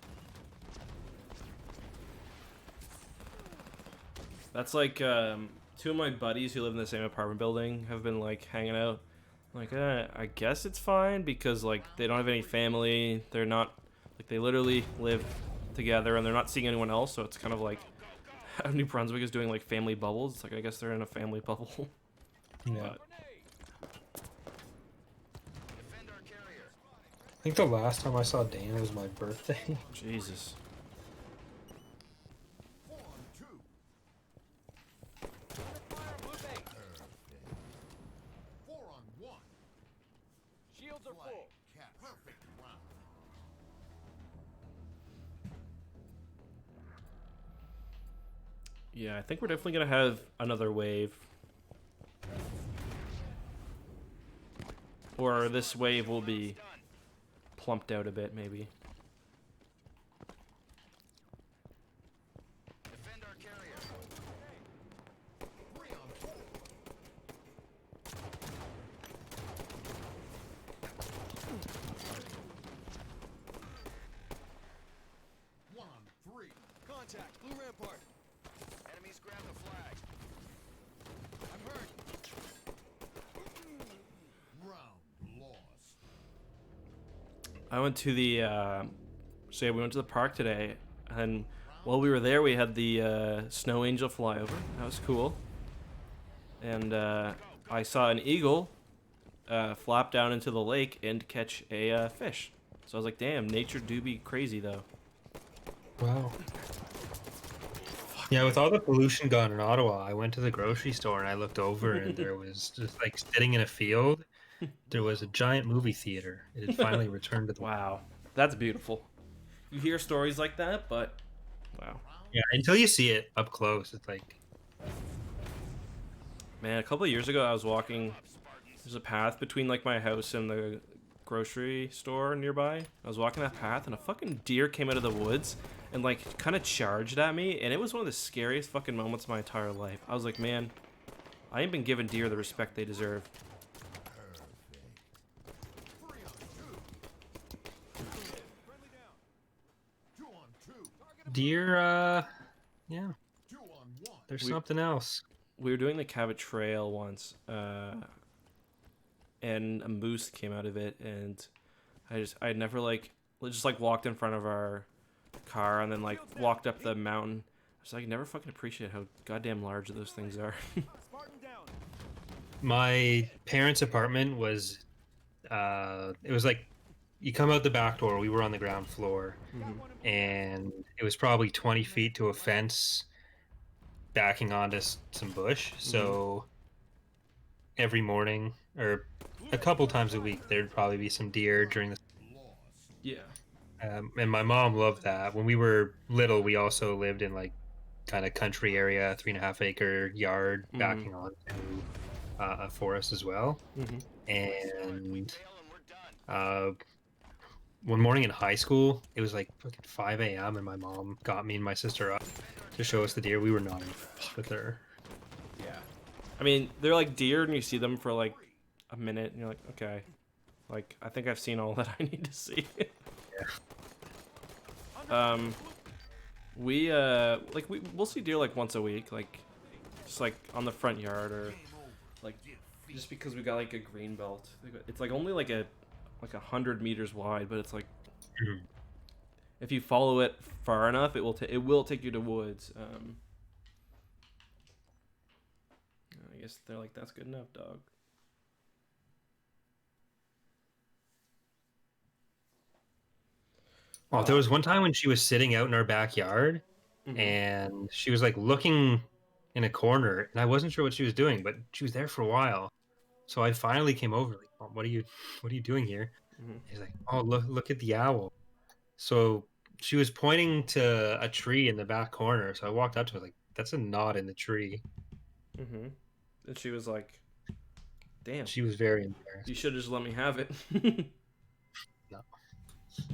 That's like two of my buddies who live in the same apartment building have been like hanging out. Like, I guess it's fine because like they don't have any family. They're not like they literally live together and they're not seeing anyone else. So it's kind of like how New Brunswick is doing like family bubbles. It's like I guess they're in a family bubble. Yeah. But, Defend our carrier. I think the last time I saw Dana was my birthday. Jesus. 4 on 2. Perfect. 4 on 1. Shields are Flag. full. Cat. Perfect round. Yeah, I think we're definitely gonna have another wave. Or this wave will be plumped out a bit, maybe. Defend our carrier. 3 on 4. One on 3. Contact. Blue Rampart. Enemies grab the flag. I'm hurt. Round lost. I went to the so yeah, we went to the park today, and while we were there, we had the snow angel fly over. That was cool. And I saw an eagle flap down into the lake and catch a fish. So I was like, "Damn, nature do be crazy though." Wow. Yeah, with all the pollution gone in Ottawa, I went to the grocery store and I looked over and there was just like sitting in a field, there was a giant movie theater. It had finally returned to the Wow, that's beautiful. You hear stories like that, but wow, Yeah, until you see it up close, it's like man. A couple of years ago, I was walking. There's a path between like my house and the grocery store nearby. I was walking that path, and a fucking deer came out of the woods and like kind of charged at me, and it was one of the scariest fucking moments of my entire life. I was like, man, I ain't been giving deer the respect they deserve. Perfect. 3 on 2. Friendly down. 2 on 2. deer. Yeah, 2 on 1. there's We- something else. We were doing the Cabot Trail once, and a moose came out of it, and I'd never like just like walked in front of our car and then like walked up the mountain. I was like, never fucking appreciate how goddamn large those things are. My parents' apartment was, it was like you come out the back door. We were on the ground floor, and it was probably 20 feet to a fence, backing onto some bush. So every morning or a couple times a week, there'd probably be some deer during the. Lost. Yeah. And my mom loved that. When we were little, we also lived in like kind of country area, 3.5 acre yard, backing onto a forest as well. Mm-hmm. And Tail and we're done. one morning in high school, it was like fucking 5 a.m. and my mom got me and my sister up to show us the deer. We were not impressed with her. Yeah. I mean, they're like deer, and you see them for like a minute, and you're like, okay, like I think I've seen all that I need to see. We'll see deer like once a week, like just like on the front yard or like just because we got like a green belt. It's like only like 100 meters wide, but it's like if you follow it far enough, it will take you to woods. I guess they're like, that's good enough, dog. Oh, there was one time when she was sitting out in our backyard Mhm. and she was like looking in a corner and I wasn't sure what she was doing, but she was there for a while. So I finally came over, like, "Mom, what are you doing here?" Mhm. He's like, "Oh, look at the owl." So she was pointing to a tree in the back corner. So I walked up to her like, "That's a knot in the tree." Mhm. And she was like, "Damn, She was very you embarrassed. should have just let me have it." No,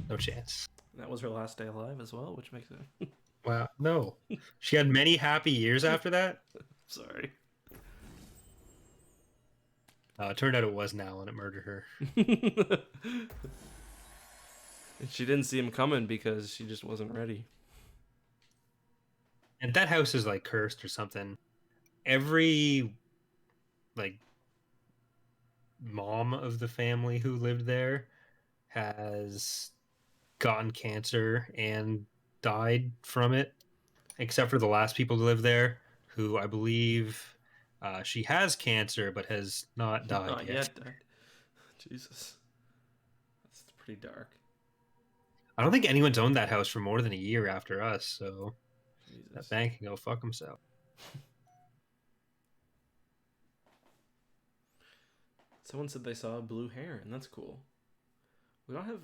no chance. That was her last day alive as well, which makes it. Wow, no. She had many happy years after that. Sorry. It turned out it was an owl and it murdered her. And she didn't see him coming because she just wasn't ready. And that house is like cursed or something. Every like mom of the family who lived there has gotten cancer and died from it, except for the last people to live there, who I believe she has cancer but has not died Not yet. yet, Dad. Jesus. That's pretty dark. I don't think anyone's owned that house for more than a year after us, so that Jesus. bank can go fuck himself. Someone said they saw a blue heron. That's cool. We don't have.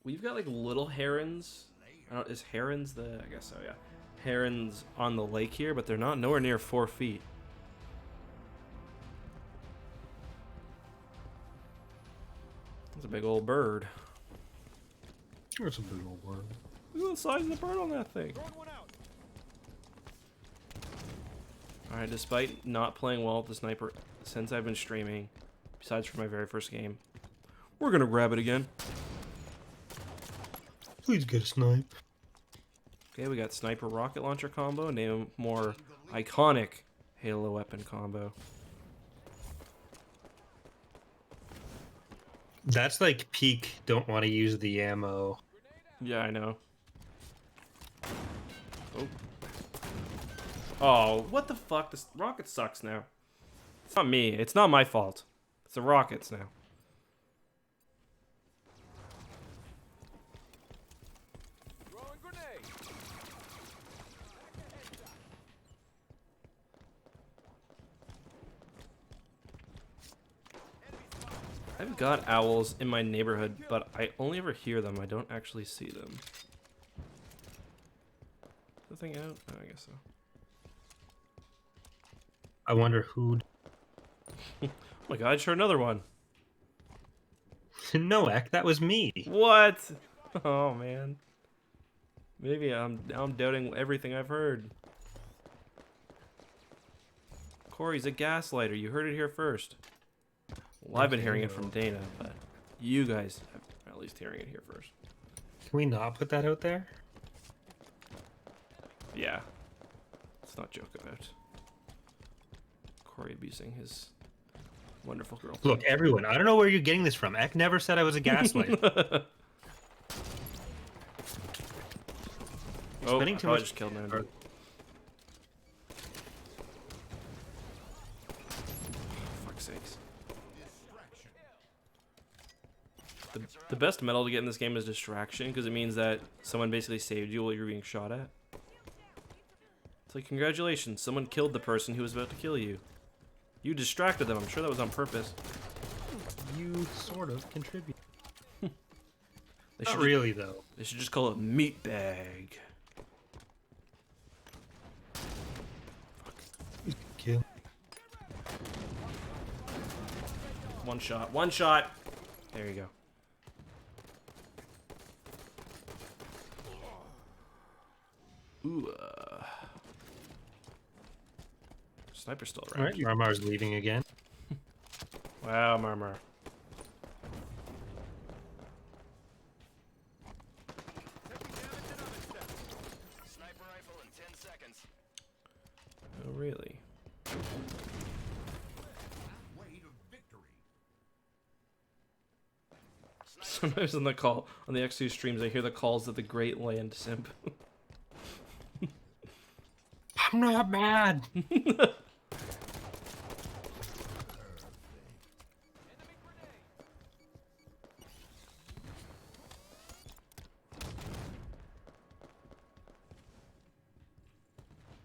We've got like little herons. I don't. Is herons the? I guess so. Yeah. Herons on the lake here, but they're not nowhere near 4 feet. That's a big old bird. There's a big old word. Look at the size of the bird on that thing. Throwing one out. Alright, despite not playing well with the sniper since I've been streaming, besides for my very first game, we're gonna grab it again. Please get a snipe. Okay, we got sniper rocket launcher combo, name a more iconic Halo weapon combo. That's like peak don't want to use the ammo. Yeah, I know. Oh. Oh, what the fuck? This rocket sucks now. It's not me. It's not my fault. It's the rockets now. Throwing grenade. I've got owls in my neighborhood, but I only ever hear them. I don't actually see them. Is the thing out? Oh, I guess so. I wonder who. Oh my god, sure, another one. No, Ek, that was me. What? Oh man. Maybe I'm doubting everything I've heard. Corey's a gaslighter. You heard it here first. Well, I've been hearing it from Dana, but you guys are at least hearing it here first. Can we not put that out there? Yeah. Let's not joke about Corey abusing his wonderful girlfriend. Look, everyone, I don't know where you're getting this from. Ek never said I was a gaslighter. You're Oh, spending I too probably much. just killed him. Fuck's sakes. The best medal to get in this game is distraction, because it means that someone basically saved you while you're being shot at. It's like, congratulations, someone killed the person who was about to kill you. You distracted them. I'm sure that was on purpose. You sort of contribute. They Not should, really, though. they should just call it meat bag. Kill. One shot. One shot. There you go. Ooh. Sniper's still All around. right, Marmar's leaving again. Wow, Marmar. Sniper rifle in 10 seconds. Oh, really? Sometimes on the X2 streams, I hear the calls of the great land simp. I'm not mad.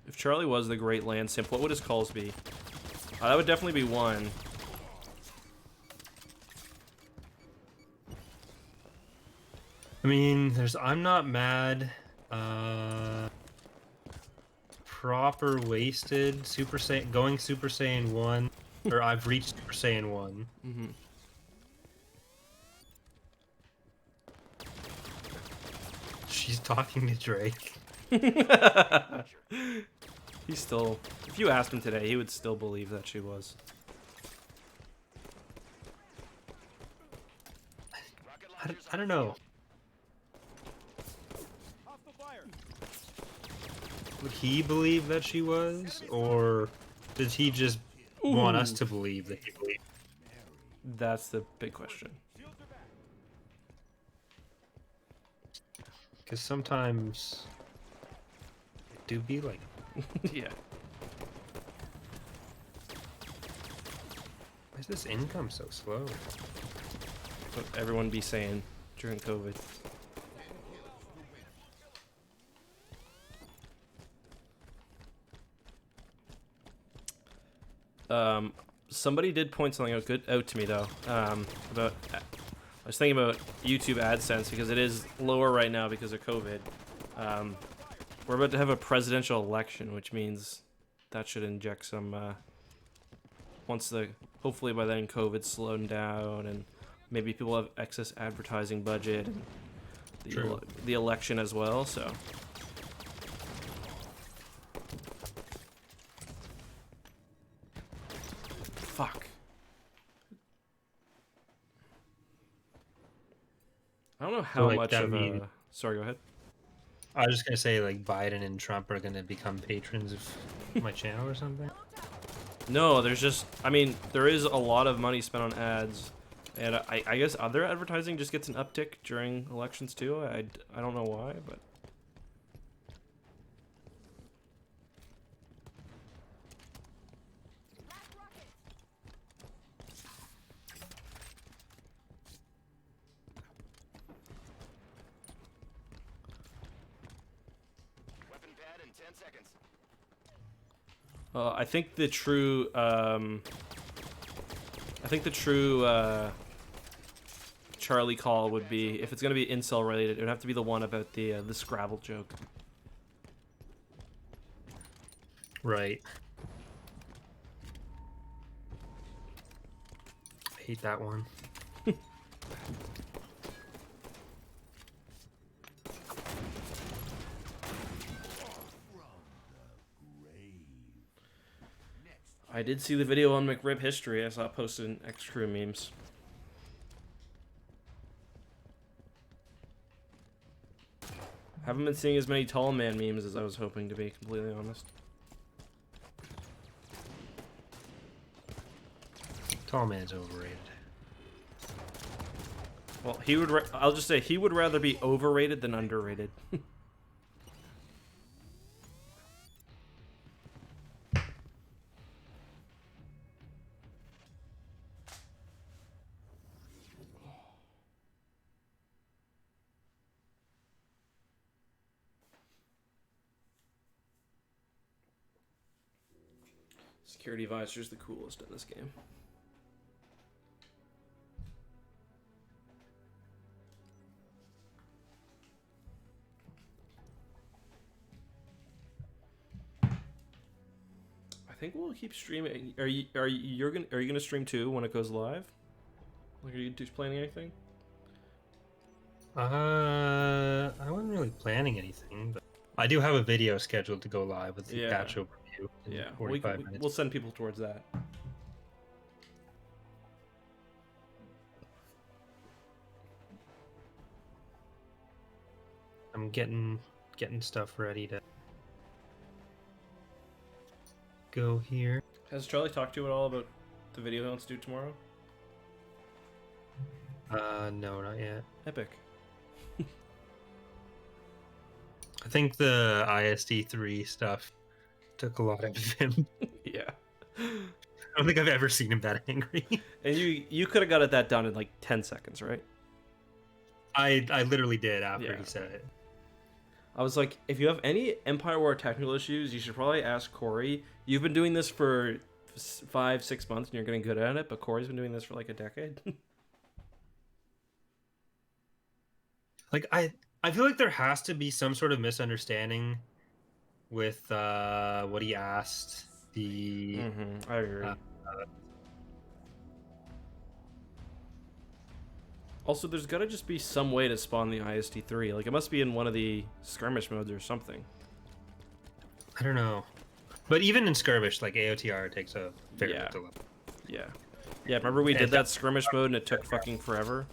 If Charlie was the great land simp, what would his calls be? That would definitely be one. I mean, there's I'm not mad. Proper wasted Super Saiyan going Super Saiyan 1 or I've reached Super Saiyan 1. Mm-hmm. She's talking to Drake. He's still. If you asked him today, he would still believe that she was. I don't know. Would he believe that she was, or does he just want us to believe that he believed? That's the big question. Because sometimes it do be like. Yeah. Why is this income so slow? What everyone be saying during COVID. Somebody did point something out to me though. About I was thinking about YouTube AdSense because it is lower right now because of COVID. We're about to have a presidential election, which means that should inject some. Hopefully by then COVID's slowed down and maybe people have excess advertising budget and the election as well. So. Fuck. I don't know how like, much that of mean- a. Sorry, go ahead. I was just gonna say like Biden and Trump are gonna become patrons of my channel or something. No, there's just. I mean, there is a lot of money spent on ads, and I guess other advertising just gets an uptick during elections too. I don't know why, but. Weapon pad in 10 seconds. I think the true. Charlie call would be if it's gonna be incel related. It would have to be the one about the Scrabble joke. Right. I hate that one. I did see the video on McRib history. I saw it posted in X Crew memes. Haven't been seeing as many tall man memes as I was hoping, to be completely honest. Tall man's overrated. Well, I'll just say he would rather be overrated than underrated. Security Visor's the coolest in this game. I think we'll keep streaming. Are you gonna stream too when it goes live? Like, are you just planning anything? I wasn't really planning anything, but I do have a video scheduled to go live with the Yeah. patch overview in Yeah, 45 minutes. we'll send people towards that. I'm getting stuff ready to go here. Has Charlie talked to you at all about the video he wants to do tomorrow? No, not yet. Epic. I think the ISD3 stuff took a lot out of him. Yeah. I don't think I've ever seen him that angry. And you could have got it that done in like 10 seconds, right? I literally did after Yeah. he said it. I was like, if you have any Empire War technical issues, you should probably ask Corey. You've been doing this for 5-6 months and you're getting good at it, but Corey's been doing this for like a decade. Like I feel like there has to be some sort of misunderstanding with what he asked the I agree. Also, there's gotta just be some way to spawn the IST-3. Like, it must be in one of the skirmish modes or something. I don't know. But even in skirmish, like AOTR takes a fair Yeah. bit to level. Yeah. Yeah, remember we did And that skirmish mode and it took fucking forever?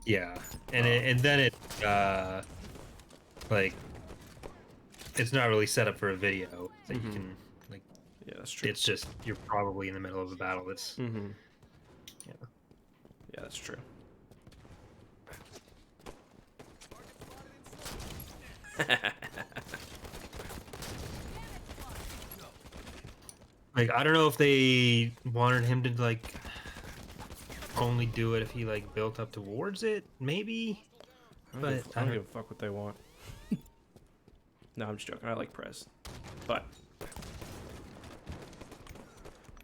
Yeah, and then it like it's not really set up for a video that you can like. Yeah, that's true. It's just you're probably in the middle of a battle. It's Yeah, yeah. that's true. Like I don't know if they wanted him to like only do it if he like built up towards it, maybe. But I don't give a fuck what they want. No, I'm just joking. I like Prez, but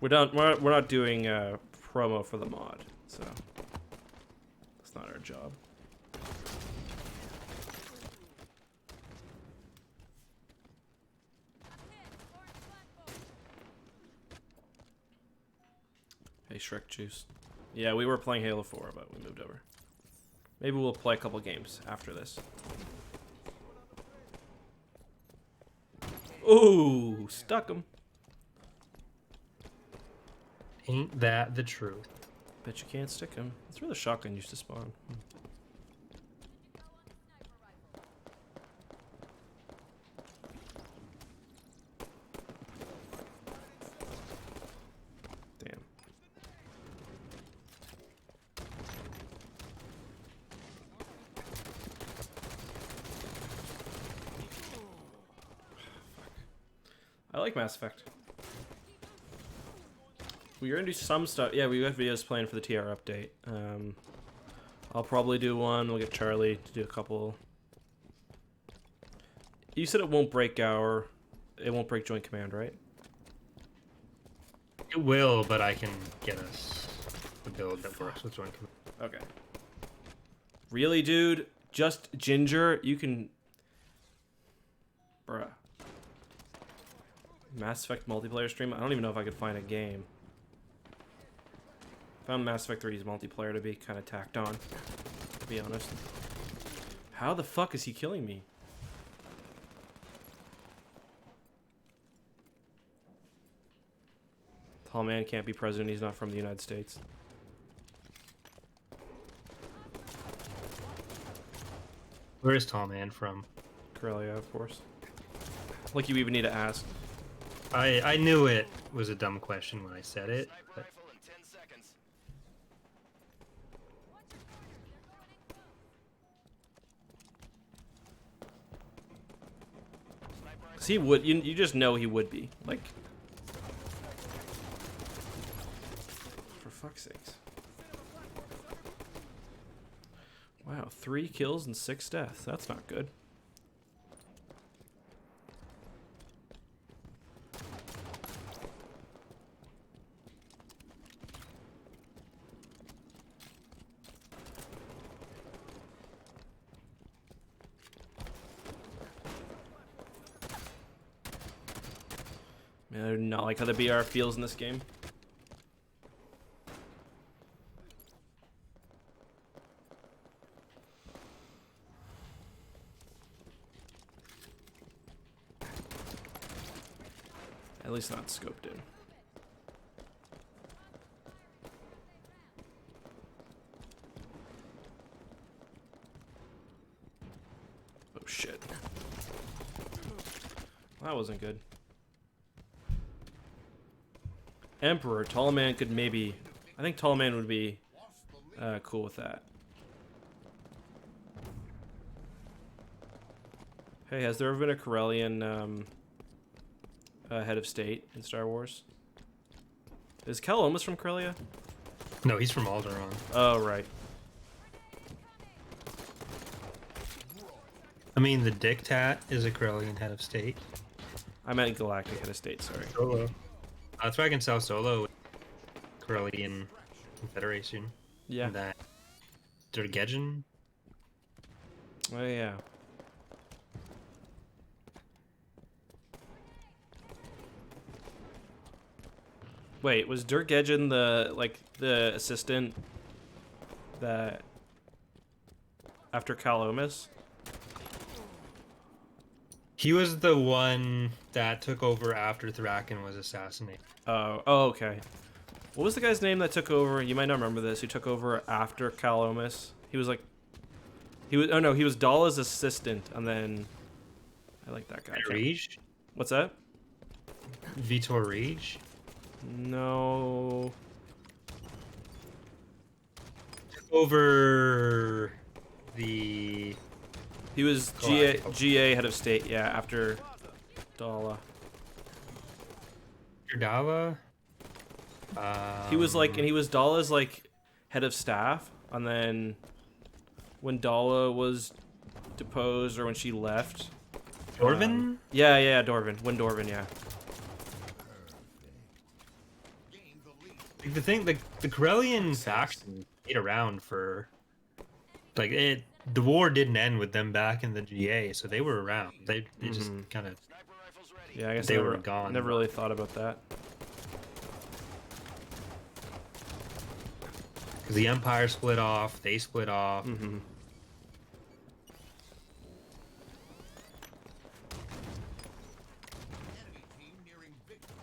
we're not doing promo for the mod, so that's not our job. Hey, Shrek Juice. Yeah, we were playing Halo 4, but we moved over. Maybe we'll play a couple games after this. Ooh, stuck him. Ain't that the truth? Bet you can't stick him. That's where the shotgun used to spawn. Damn. I like Mass Effect. We're gonna do some stuff. Yeah, we got videos planned for the TR update. I'll probably do one. We'll get Charlie to do a couple. You said it won't break Joint Command, right? It will, but I can get us the build that works with Joint Command. Okay. Really, dude? Just Ginger? You can... Bruh. Mass Effect multiplayer stream? I don't even know if I could find a game. Found Mass Effect 3's multiplayer to be kind of tacked on, to be honest. How the fuck is he killing me? Tall man can't be president, he's not from the United States. Where is Tall Man from? Corellia, of course. Like you even need to ask. I knew it was a dumb question when I said it. Sniper But rifle in 10 seconds. Sniper rifle. Cause he would, you just know he would be. Like, for fuck's sakes. Wow, 3 kills and 6 deaths. That's not good. Man, I do not like how the BR feels in this game. At least not scoped in. Oh shit. That wasn't good. Emperor, Tall Man could maybe... I think Tall Man would be cool with that. Hey, has there ever been a Corellian head of state in Star Wars? Is Cal almost from Corellia? No, he's from Alderaan. Oh, right. I mean, the Dictat is a Corellian head of state. I meant Galactic head of state, sorry. Solo. That's why I can sell Solo with Corellian Confederation. Yeah. And that Durgeddon. Oh, yeah. Wait, was Dirk Edgen the assistant that after Cal Omis? He was the one that took over after Thraken was assassinated. Oh, okay. What was the guy's name that took over? You might not remember this. Who took over after Cal Omis? He was like, he was Dalla's assistant, and then I like that guy. I can't- Rege? What's that? Vitor Rege? No. Took over the... He was GA head of state, yeah, after Dalla. Dala? He was like, and he was Dalla's like head of staff, and then when Dalla was deposed or when she left. Dorvin? Yeah, Dorvin. When Dorvin, yeah. Like, the thing, the Corellian faction stayed around for... Like, the war didn't end with them back in the GA, so they were around. They just kind of... Sniper rifles ready. Yeah, I guess They I were never, gone. never really thought about that. Because the Empire split off, they split off. Mm-hmm. Enemy team nearing victory.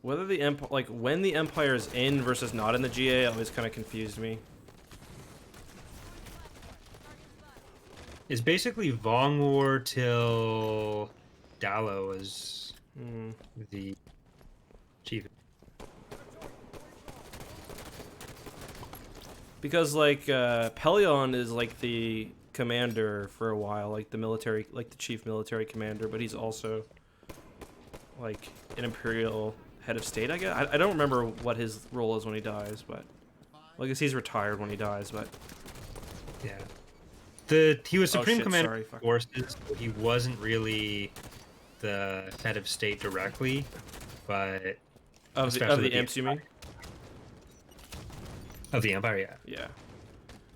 Whether the Empire, like when the Empire is in versus not in the GA, always kind of confused me. It's basically Vong War till Dallo was the chief. Because like Pelion is like the commander for a while, like the military, like the chief military commander, but he's also like an imperial head of state, I guess. I don't remember what his role is when he dies, but well, I guess he's retired when he dies, but Yeah. He was Oh, Supreme shit, Commander sorry, of fuck. Forces, so he wasn't really the head of state directly, but of especially the Imps, you mean? of the Empire, yeah. Yeah.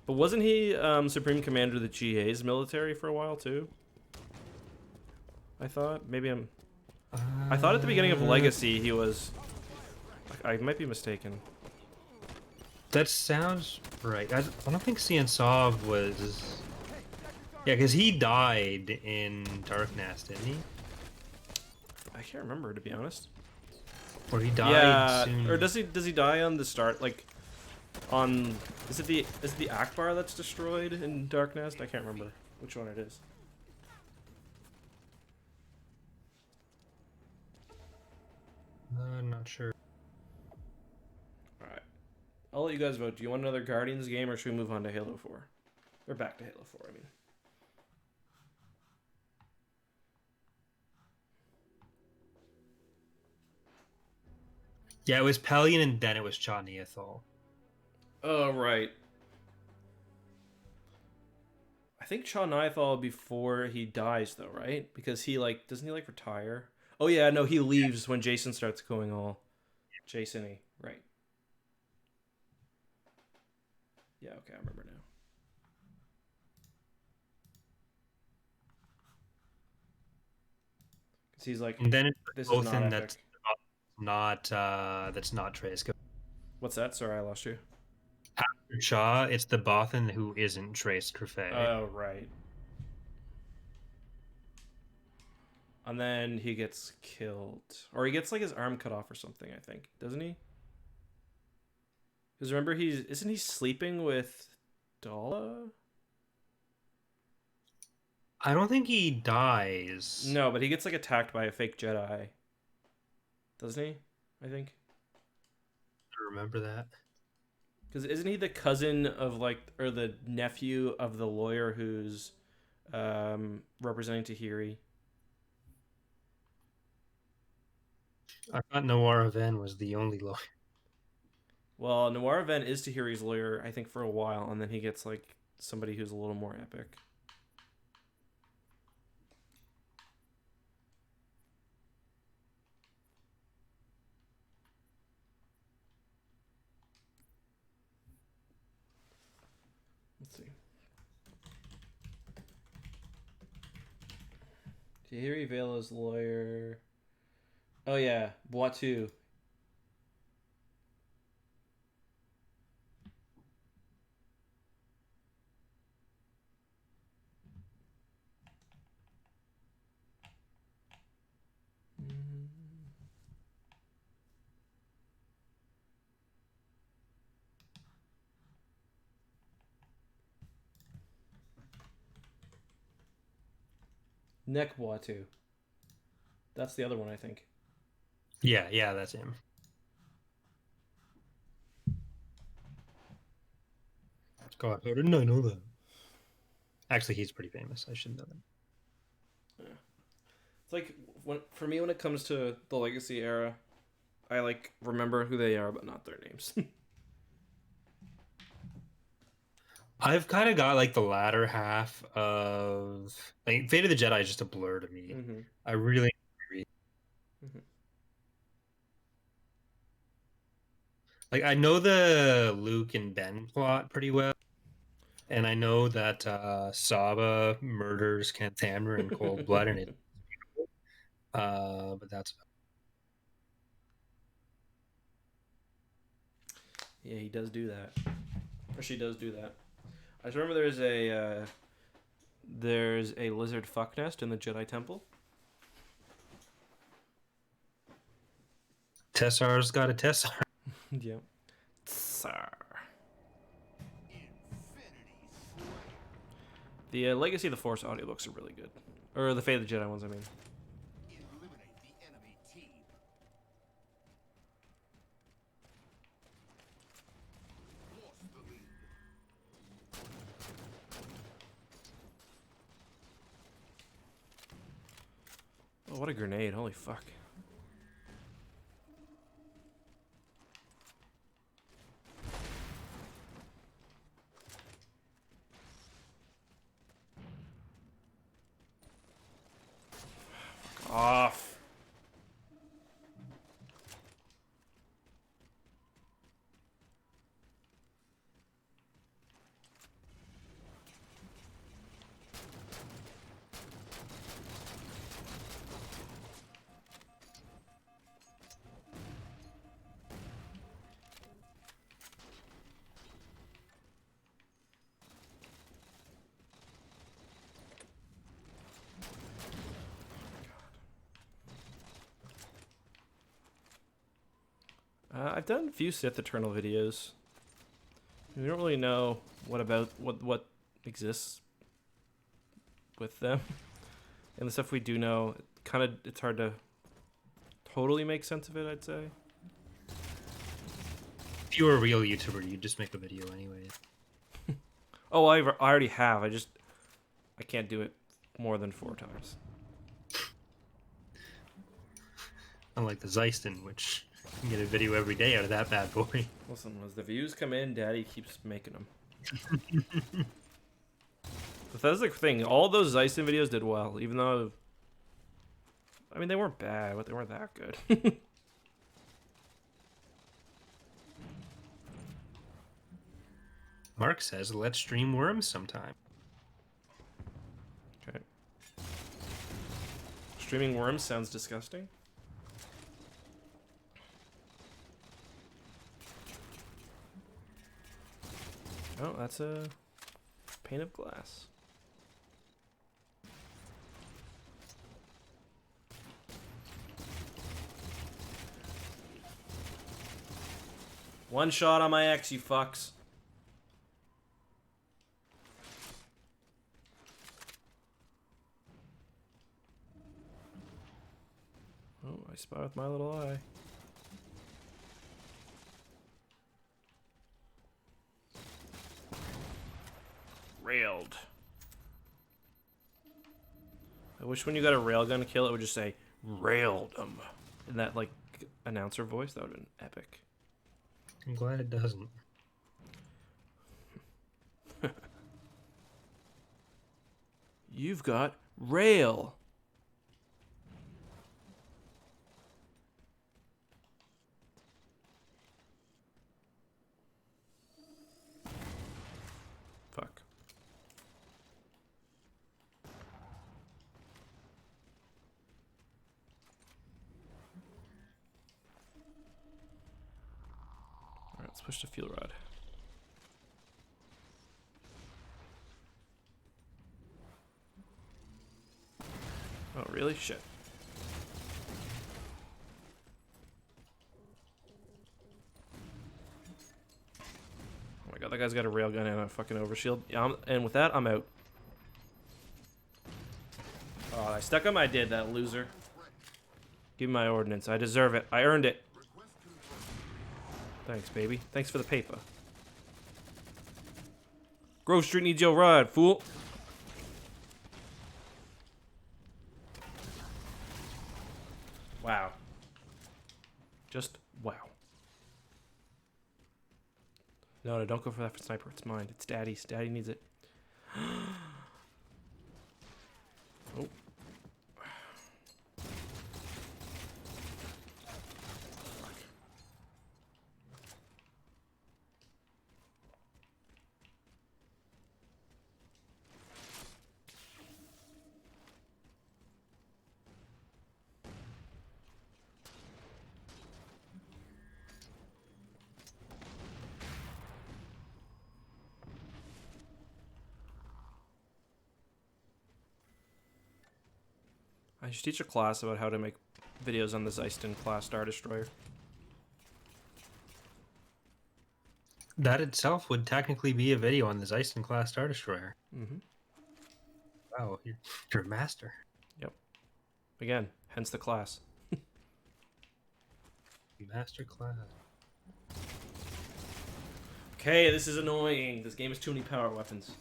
But wasn't he Supreme Commander of the GA's military for a while too? I thought I thought at the beginning of Legacy he was. I might be mistaken. That sounds right. I don't think Siansov was. Yeah, because he died in Darknest, didn't he? I can't remember, to be honest. Or he died Yeah, soon. or does he die on the start, like on is it the Akbar that's destroyed in Darknest? I can't remember which one it is. I'm not sure. All right, I'll let you guys vote. Do you want another Guardians game, or should we move on to Halo 4? Or back to Halo 4, I mean. Yeah, it was Pelion and then it was Cha Neothal. Oh, right. I think Shaw Nithal before he dies, though, right? Because he, like, doesn't he, like, retire? Oh, yeah, no, he leaves when Jason starts going all Jason-y. Right. Yeah, okay, I remember now. Because he's like, And then it's this is both not in epic. that's not Trace. What's that? Sorry, I lost you. After Cha, it's the Bothan who isn't Trace Trefay. Oh, right. And then he gets killed. Or he gets, like, his arm cut off or something, I think. Doesn't he? Because remember, isn't he sleeping with Dalla? I don't think he dies. No, but he gets, like, attacked by a fake Jedi. Doesn't he? I think. I remember that. Because isn't he the cousin of like, or the nephew of the lawyer who's representing Tahiri? I thought Noir Van was the only lawyer. Well, Noir Ven is Tahiri's lawyer, I think, for a while, and then he gets like somebody who's a little more epic. Let's see. Tahiri Vela's lawyer. Oh yeah, Boitou. Neck Boitou. That's the other one, I think. Yeah, that's him. God, how didn't I know that? Actually, he's pretty famous. I should know that. Yeah. It's like for me when it comes to the Legacy era, I like remember who they are but not their names. I've kind of got like the latter half of like Fate of the Jedi is just a blur to me. Mm-hmm. I really agree. Mm-hmm. Like I know the Luke and Ben plot pretty well, and I know that Saba murders Cantamir in cold blood, and it. But that's Yeah, he does do that, or she does do that. I just remember there's a lizard fuck nest in the Jedi Temple. Tessar's got a Tessar. Yeah. Tsar. The Legacy of the Force audiobooks are really good, or the Fate of the Jedi ones, I mean. Eliminate the enemy team. Lost the lead. Oh, what a grenade! Holy fuck. Fuck off. I've done a few Sith Eternal videos. We don't really know what exists with them, and the stuff we do know, it's hard to totally make sense of it. I'd say. If you were a real YouTuber, you'd just make a video anyway. Oh, I already have. I can't do it more than 4 times. Unlike the Zeiston, which you can get a video every day out of that bad boy. Listen, as the views come in, Daddy keeps making them. But that's the thing. All those Zeiston videos did well, even though, I mean, they weren't bad, but they weren't that good. Mark says, let's stream Worms sometime. Okay. Streaming Worms sounds disgusting. Oh, that's a pane of glass. One shot on my ex, you fucks. Oh, I spy with my little eye. Railed. I wish when you got a railgun kill, it would just say, railed 'em. In that, like, announcer voice, that would have been epic. I'm glad it doesn't. You've got rail. Fuck. Alright, let's push the fuel rod. Oh, really? Shit. Oh my god, that guy's got a railgun and a fucking overshield. Yeah, and with that, I'm out. Oh, I stuck him? I did, that loser. Give me my ordnance. I deserve it. I earned it. Thanks, baby. Thanks for the paper. Grove Street needs your ride, fool. Wow. Just wow. No, no, don't go for that for sniper. It's mine. It's Daddy's. Daddy needs it. Oh. I should teach a class about how to make videos on the Zeiston class Star Destroyer. That itself would technically be a video on the Zeiston class Star Destroyer. Mm-hmm. Wow, you're a master. Yep. Again, hence the class. Master class. Okay, this is annoying. This game has too many power weapons.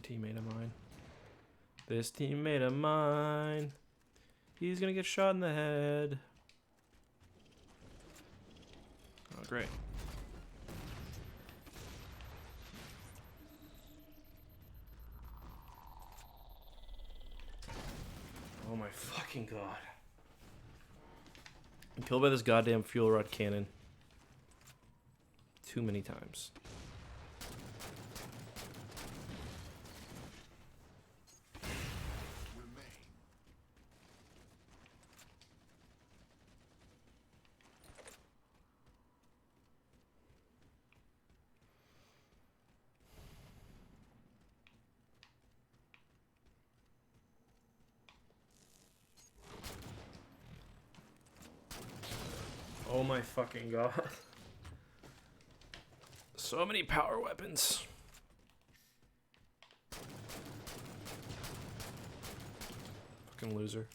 Teammate of mine. This teammate of mine. He's gonna get shot in the head. Oh, great. Oh my fucking god. I'm killed by this goddamn fuel rod cannon. Too many times. Oh my fucking god. So many power weapons. Fucking loser.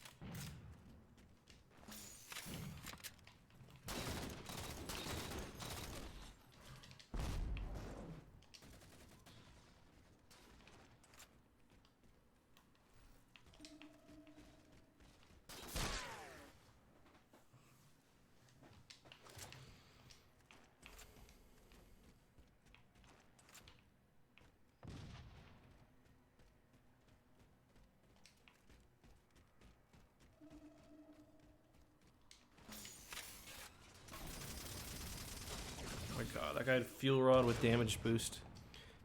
Fuck, I had fuel rod with damage boost.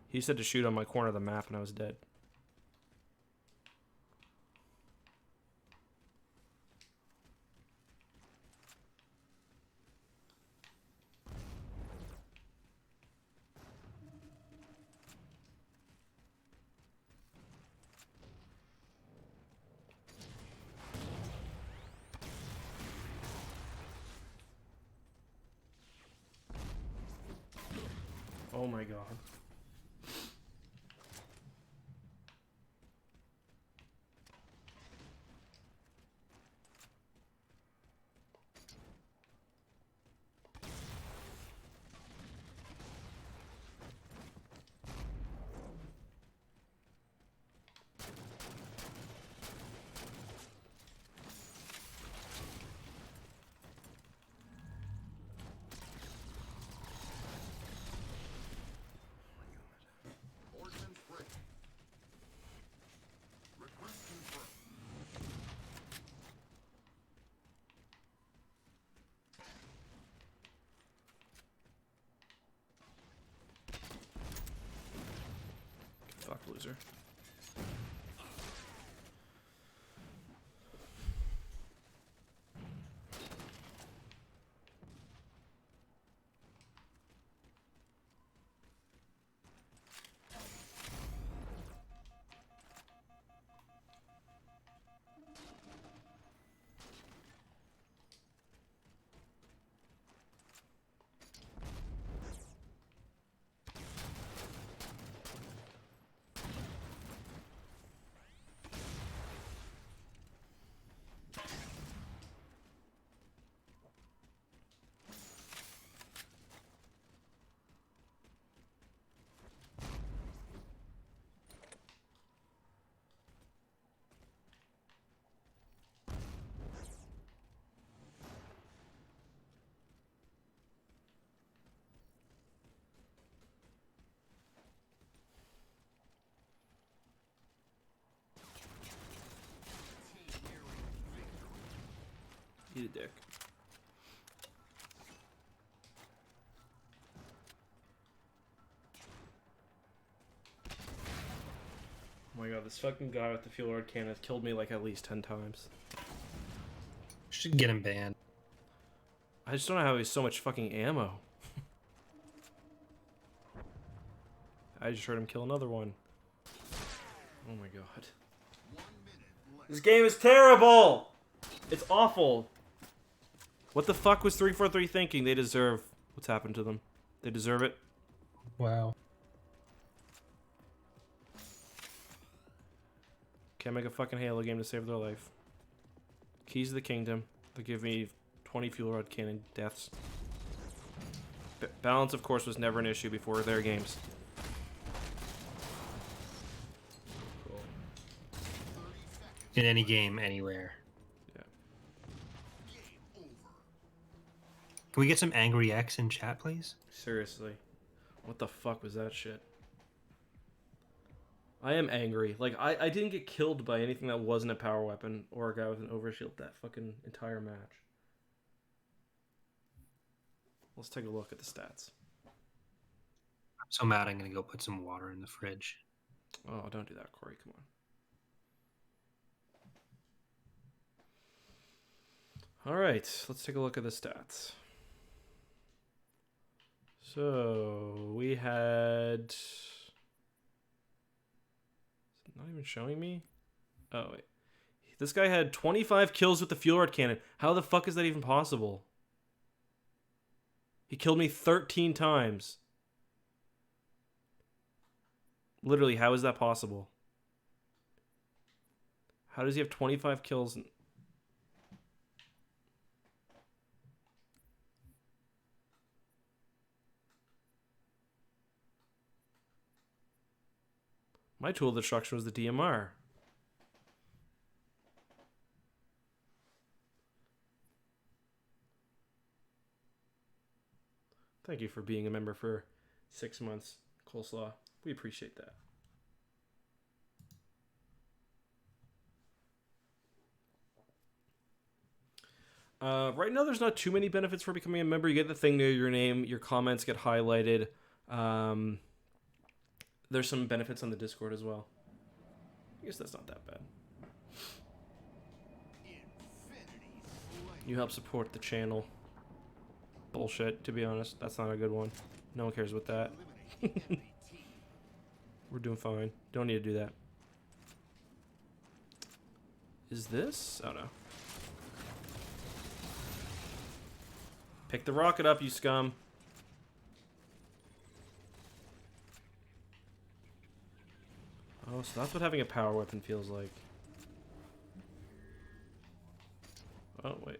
He said to shoot on my corner of the map and I was dead. Oh my god. Ordnance ready. Request confirmed. Fuck, loser. Eat a dick. Oh my god, this fucking guy with the fuel rod cannon has killed me like at least 10 times. Should get him banned. I just don't know how he's so much fucking ammo. I just heard him kill another one. Oh my god. 1 minute left. This game is terrible! It's awful. What the fuck was 343 thinking? They deserve what's happened to them. They deserve it. Wow. Can't make a fucking Halo game to save their life. Keys of the Kingdom. They give me 20 fuel rod cannon deaths. Balance, of course, was never an issue before their games. In any game, anywhere. Yeah. Can we get some Angry X in chat, please? Seriously. What the fuck was that shit? I am angry. Like, I didn't get killed by anything that wasn't a power weapon or a guy with an overshield that fucking entire match. Let's take a look at the stats. I'm so mad I'm gonna go put some water in the fridge. Oh, don't do that, Corey. Come on. Alright, let's take a look at the stats. So, we had... Is it not even showing me? Oh, wait. This guy had 25 kills with the fuel rod cannon. How the fuck is that even possible? He killed me 13 times. Literally, how is that possible? How does he have 25 kills? My tool of destruction was the DMR. Thank you for being a member for 6 months, Coleslaw. We appreciate that. Right now, there's not too many benefits for becoming a member. You get the thing near your name. Your comments get highlighted. There's some benefits on the Discord as well. I guess that's not that bad. You help support the channel. Bullshit, to be honest. That's not a good one. No one cares about that. We're doing fine. Don't need to do that. Is this? Oh no. Pick the rocket up, you scum. Oh, so that's what having a power weapon feels like. Oh, wait.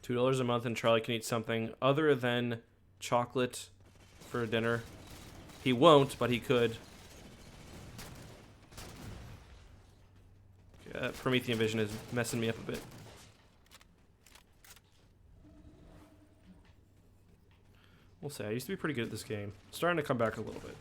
$2 a month and Charlie can eat something other than chocolate for dinner. He won't, but he could. Okay, that Promethean vision is messing me up a bit. We'll say I used to be pretty good at this game. Starting to come back a little bit.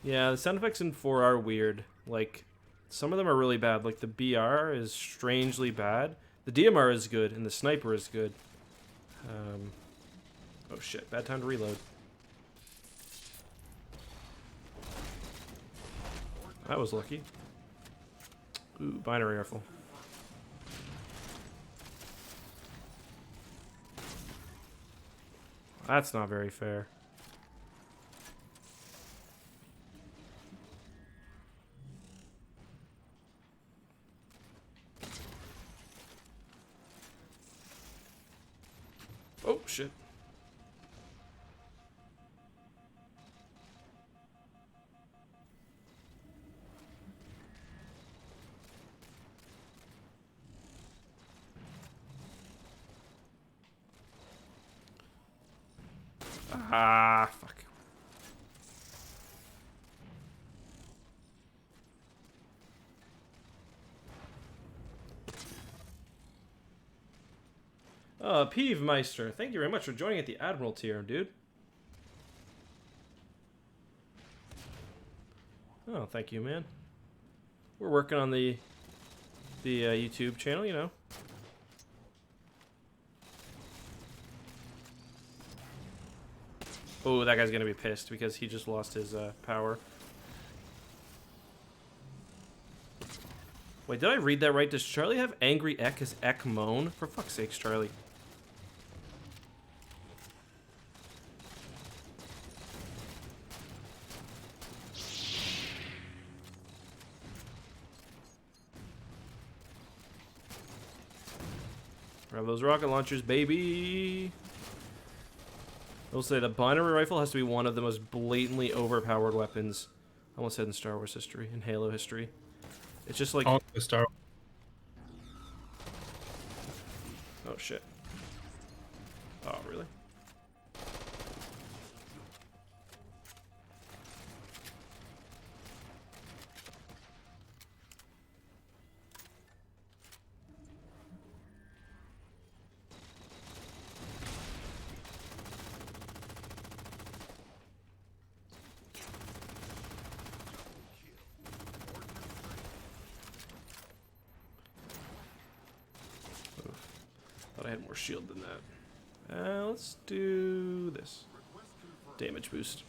Yeah, the sound effects in 4 are weird. Like, some of them are really bad. Like, the BR is strangely bad. The DMR is good, and the sniper is good. Oh shit, bad time to reload. That was lucky. Ooh, binary rifle. That's not very fair. Oh, shit. Ah, fuck. Peeve Meister, thank you very much for joining at the Admiral tier, dude. Oh, thank you, man. We're working on the YouTube channel, you know. Oh, that guy's gonna be pissed because he just lost his power. Wait, did I read that right? Does Charlie have Angry Eck as Eck Moan? For fuck's sakes, Charlie. Grab those rocket launchers, baby. I will say the binary rifle has to be one of the most blatantly overpowered weapons, I almost said in Star Wars history, in Halo history. It's just like... Also Star. Oh shit. Oh, really? Thought I had more shield than that. Let's do this. Damage boost.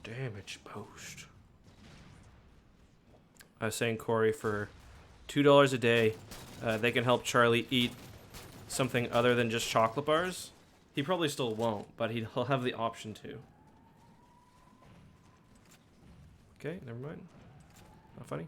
Damage boost. I was saying, Corey, for $2 a day, they can help Charlie eat something other than just chocolate bars. He probably still won't, but he'll have the option to. Okay, never mind. Not funny.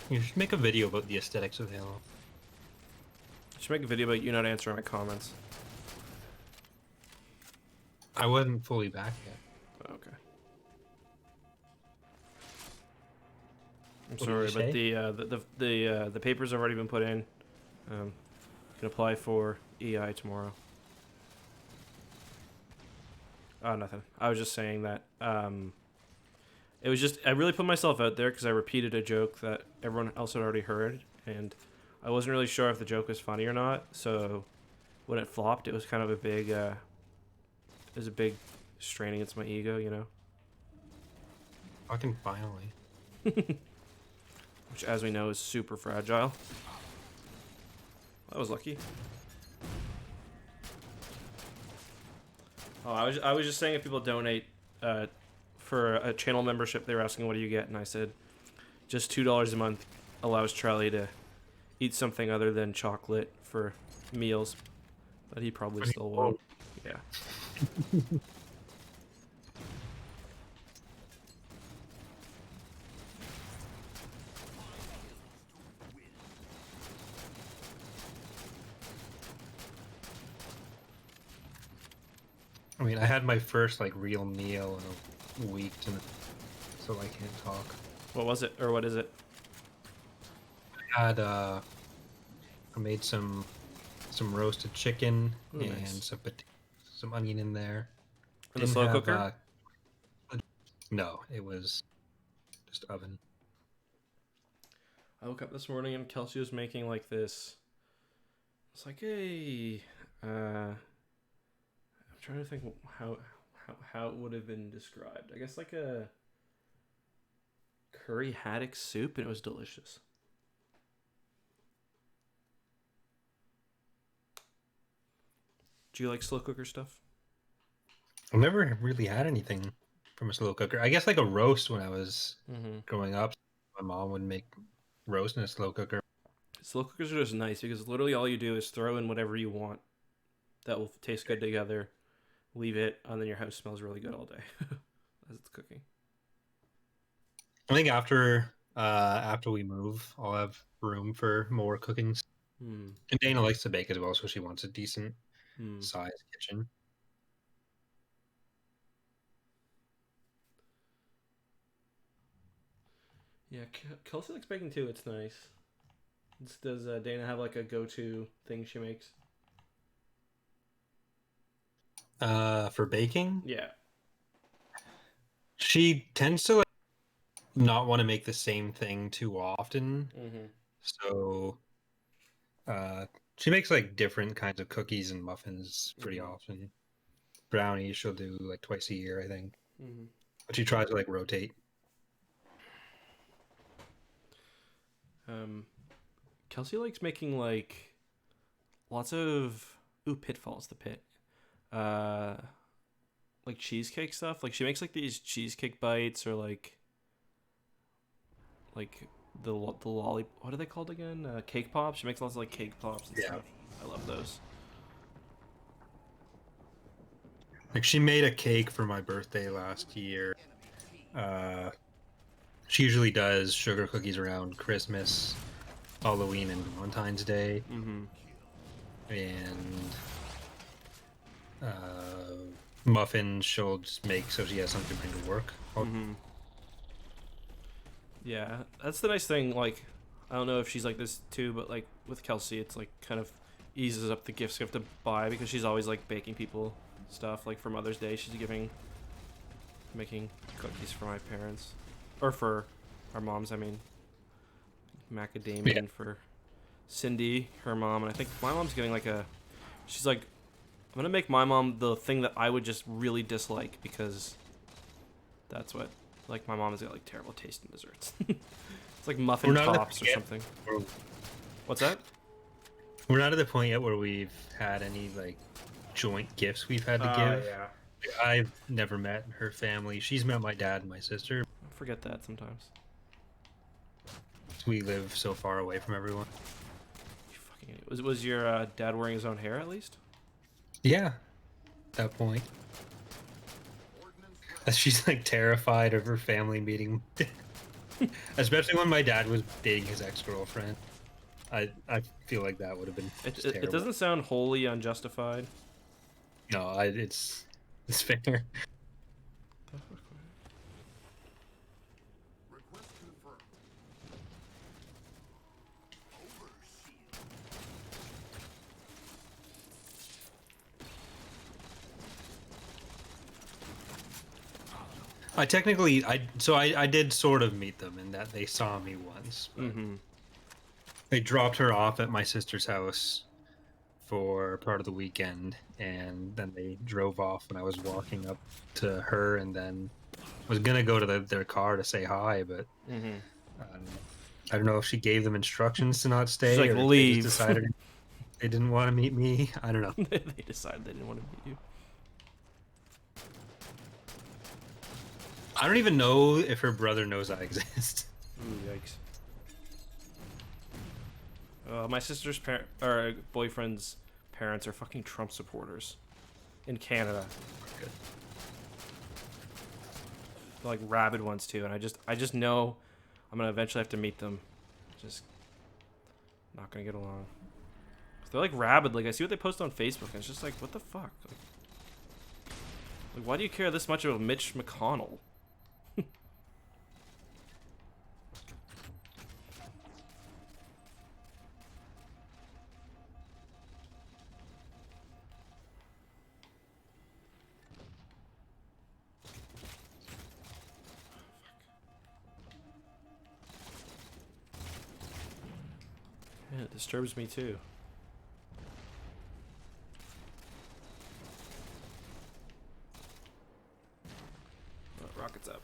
You should make a video about the aesthetics of Halo. I should make a video about you not answering my comments. I wasn't fully back yet. Okay. I'm What did sorry, you but say? the papers have already been put in. You can apply for EI tomorrow. Oh, nothing. I was just saying that. It was just I really put myself out there because I repeated a joke that everyone else had already heard, and I wasn't really sure if the joke was funny or not. So when it flopped, it was kind of a big. It was a big strain against my ego, you know. Fucking finally. Which, as we know, is super fragile. That was lucky. Oh, I was just saying if people donate for a channel membership, they were asking what do you get, and I said just $2 a month allows Charlie to eat something other than chocolate for meals, but he probably still won't. Yeah. I mean, I had my first like real meal in a week, so I can't talk. What was it, or what is it? I had I made some roasted chicken Ooh, and nice. some onion in there. In the Didn't slow have, cooker? No, it was just oven. I woke up this morning and Kelsey was making like this. It's like, hey, I'm trying to think how it would have been described. I guess like a curry haddock soup, and it was delicious. Do you like slow cooker stuff? I've never really had anything from a slow cooker. I guess like a roast when I was Mm-hmm. growing up. My mom would make roast in a slow cooker. Slow cookers are just nice because literally all you do is throw in whatever you want that will taste good together, leave it, and then your house smells really good all day as it's cooking. I think after we move, I'll have room for more cooking. Hmm. And Dana likes to bake as well, so she wants a decent Hmm. sized kitchen. Yeah, Kelsey likes baking too. It's nice. Does Dana have like a go-to thing she makes? For baking, Yeah. she tends to like not want to make the same thing too often. Mm-hmm. So she makes like different kinds of cookies and muffins pretty Mm-hmm. often. Brownies she'll do like twice a year, I think. Mm-hmm. But she tries to like rotate. Kelsey likes making like lots of Pitfall's the pit. Uh, like cheesecake stuff. Like she makes like these cheesecake bites or like the lolly. What are they called again? Cake pops. She makes lots of like cake pops and Yeah. stuff. I love those. Like she made a cake for my birthday last year. Uh, she usually does sugar cookies around Christmas, Halloween, and Valentine's Day. Mm-hmm. And muffins she'll just make so she has something to bring to work. Mm-hmm. Yeah, that's the nice thing. Like, I don't know if she's like this too, but like with Kelsey, it's like kind of eases up the gifts you have to buy because she's always like baking people stuff. Like for Mother's Day, she's making cookies for my parents, or for our moms. I mean, macadamia for Cindy, her mom, and I think my mom's getting like a. She's like, I'm gonna make my mom the thing that I would just really dislike because that's what. Like my mom has got like terrible taste in desserts. It's like muffin tops or something. What's that? We're not at the point yet where we've had any like joint gifts we've had to give. Yeah. I've never met her family. She's met my dad and my sister. I forget that sometimes. We live so far away from everyone. You fucking idiot. Was your dad wearing his own hair at least? Yeah, at that point. She's like terrified of her family meeting. Especially when my dad was dating his ex-girlfriend. I feel like that would have been It, just it, it terrible. doesn't sound wholly unjustified. No, it's fair. Request confirmed. Overshield. I did sort of meet them in that they saw me once. But Mm-hmm. they dropped her off at my sister's house for part of the weekend, and then they drove off when I was walking up to her, and then was gonna go to their car to say hi, but Mm-hmm. um, I don't know if she gave them instructions to not She's stay like, or if they just leave. decided they didn't want to meet me. I don't know. They decided they didn't want to meet you. I don't even know if her brother knows I exist. Ooh, yikes. My sister's boyfriend's parents are fucking Trump supporters in Canada. Good. They're like rabid ones too, and I just know I'm gonna eventually have to meet them. Just not gonna get along. They're like rabid. Like I see what they post on Facebook, and it's just like, what the fuck? Like why do you care this much about Mitch McConnell? Yeah, it disturbs me too. Oh, rockets up.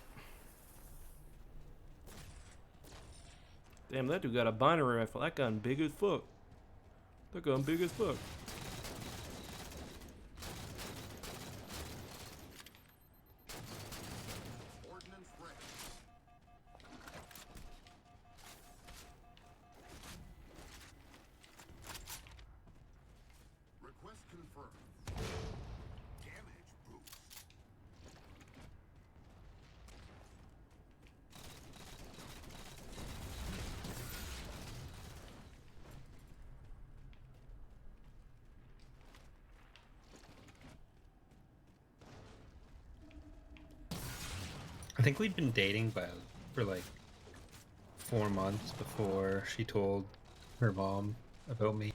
Damn, that dude got a binary rifle. That gun big as fuck. That gun big as fuck. Ordnance ready. Request confirmed. Damage boost. I think we'd been dating for like 4 months before she told her mom about me.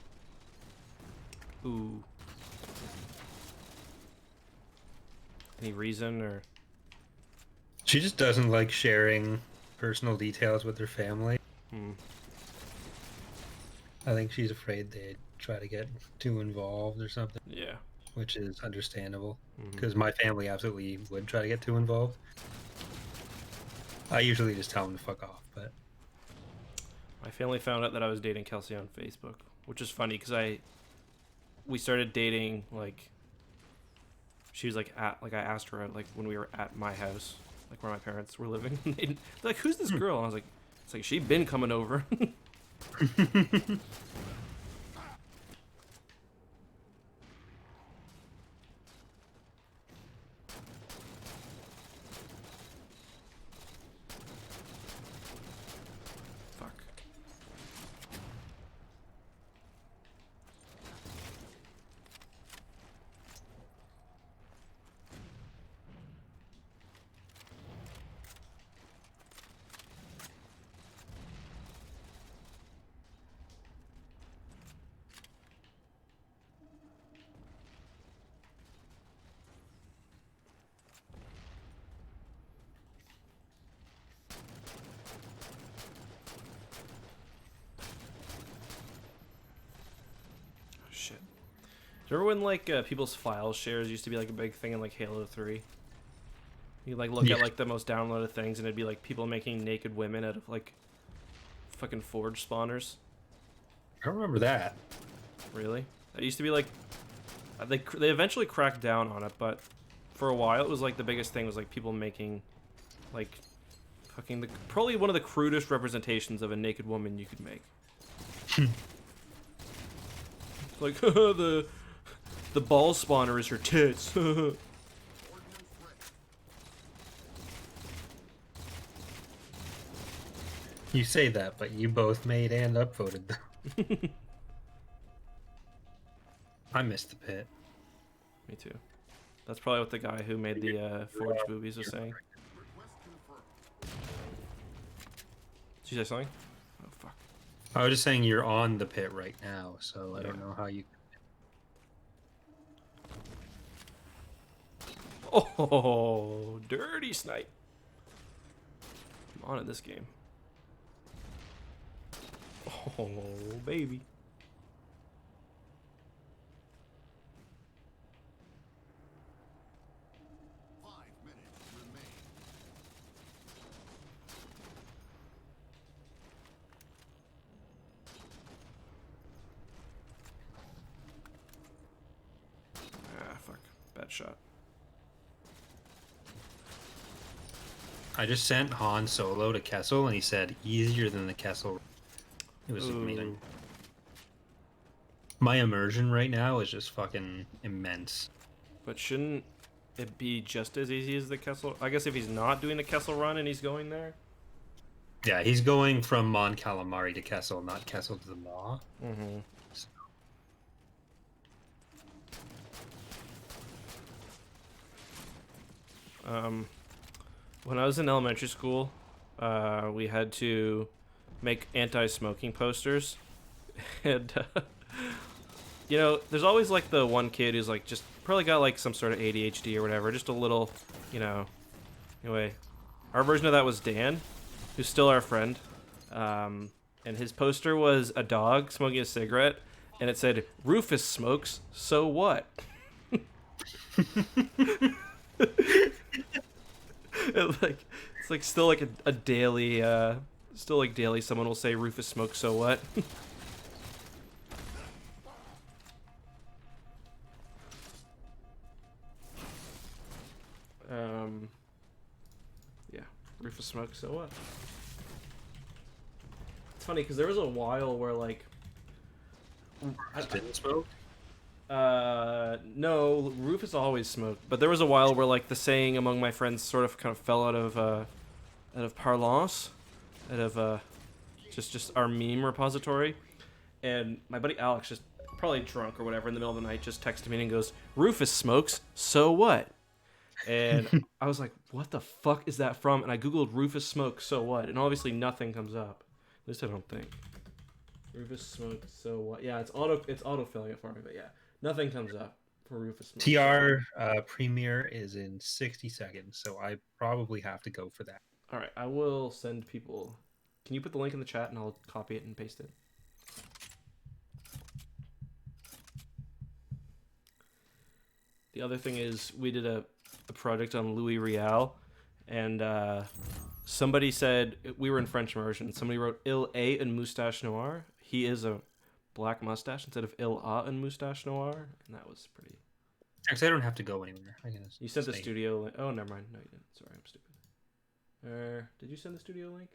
Ooh. Any reason or? She just doesn't like sharing personal details with her family. Hmm. I think she's afraid they'd try to get too involved or something, Yeah. which is understandable Mhm. because my family absolutely would try to get too involved. I usually just tell them to fuck off, but My family found out that I was dating Kelsey on Facebook, which is funny because we started dating like she was like at like I asked her out like when we were at my house, like where my parents were living. They're like, "Who's this girl?" And I was like, "It's like she been coming over." Fuck. Shit. Do you remember when like people's file shares used to be like a big thing in like Halo 3? You like look at Yeah. like the most downloaded things and it'd be like people making naked women out of like fucking forge spawners. I don't remember that. Really? That used to be like they eventually cracked down on it, but for a while it was like the biggest thing was like people making like fucking probably one of the crudest representations of a naked woman you could make. Like the ball spawner is her tits. Ordnance ready. You say that, but you both made and upvoted them. I missed the pit. Me too. That's probably what the guy who made the Forge boobies was saying. Did you say something? Oh, fuck. I was just saying you're on the pit right now, so I don't know how you. Oh, dirty snipe. I'm on at this game. Oh, baby. Ah, fuck. Bad shot. I just sent Han Solo to Kessel, and he said easier than the Kessel. It was amazing. Ooh. My immersion right now is just fucking immense. But shouldn't it be just as easy as the Kessel? I guess if he's not doing the Kessel run and he's going there. Yeah, he's going from Mon Calamari to Kessel, not Kessel to the Maw. Mm-hmm. When I was in elementary school, we had to make anti-smoking posters, and you know, there's always like the one kid who's like just probably got like some sort of ADHD or whatever, just a little, you know. Anyway, our version of that was Dan, who's still our friend, and his poster was a dog smoking a cigarette, and it said, "Rufus smokes, so what?" It's like still like a daily still like daily someone will say Rufus smokes, so what? Yeah, Rufus smokes, so what? It's funny because there was a while where like Didn't smoke? no, Rufus always smoked, but there was a while where like the saying among my friends sort of kind of fell out of parlance, out of just our meme repository, and my buddy Alex, just probably drunk or whatever in the middle of the night, just texted me and goes, "Rufus smokes, so what?" And I was like, "What the fuck is that from?" And I googled Rufus smokes, so what? And obviously nothing comes up. At least I don't think. Rufus smokes, so what? Yeah, it's auto filling it for me, but yeah. Nothing comes up for Rufus smokes. TR premiere is in 60 seconds, so I probably have to go for that. All right, I will send people. Can you put the link in the chat and I'll copy it and paste it? The other thing is we did a project on Louis Riel, and somebody said we were in French immersion. Somebody wrote "Il a un moustache noir." He is a black mustache instead of "Il a un moustache noir," and that was pretty. Actually, I don't have to go anywhere. I can just You sent the stay. studio link. Oh, never mind. No, you didn't. Sorry, I'm stupid. Did you send the studio link?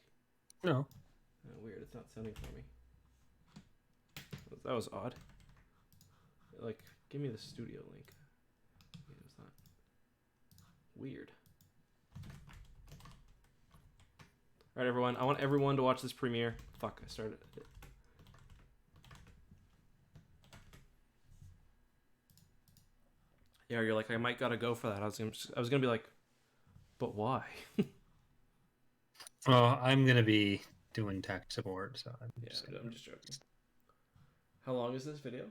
No. Oh, weird. It's not sending for me. That was odd. Like, give me the studio link. Yeah, it's not. Weird. Alright, everyone. I want everyone to watch this premiere. Fuck, I started it. Yeah, you're like, I might gotta go for that. I was gonna be like, but why? Well, I'm gonna be doing tech support, so I'm just joking. How long is this video?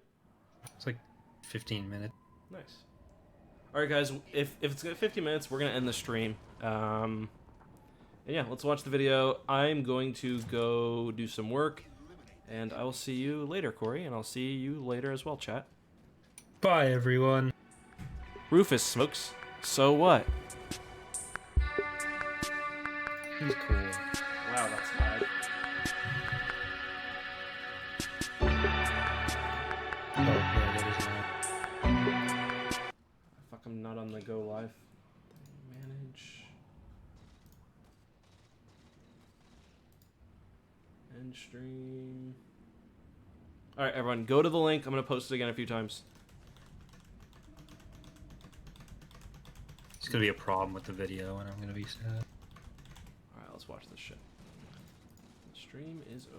It's like 15 minutes. Nice. Alright, guys. If it's 15 minutes, we're gonna end the stream. And yeah, let's watch the video. I'm going to go do some work, and I will see you later, Corey, and I'll see you later as well, chat. Bye, everyone. Rufus smokes, so what? He's cool. Wow, that's loud. Oh, yeah, that is loud. Fuck, I'm not on the go live. Manage. End stream. Alright, everyone, go to the link. I'm going to post it again a few times. It's gonna be a problem with the video, and I'm gonna be sad. Alright, let's watch this shit. Stream. Stream is over.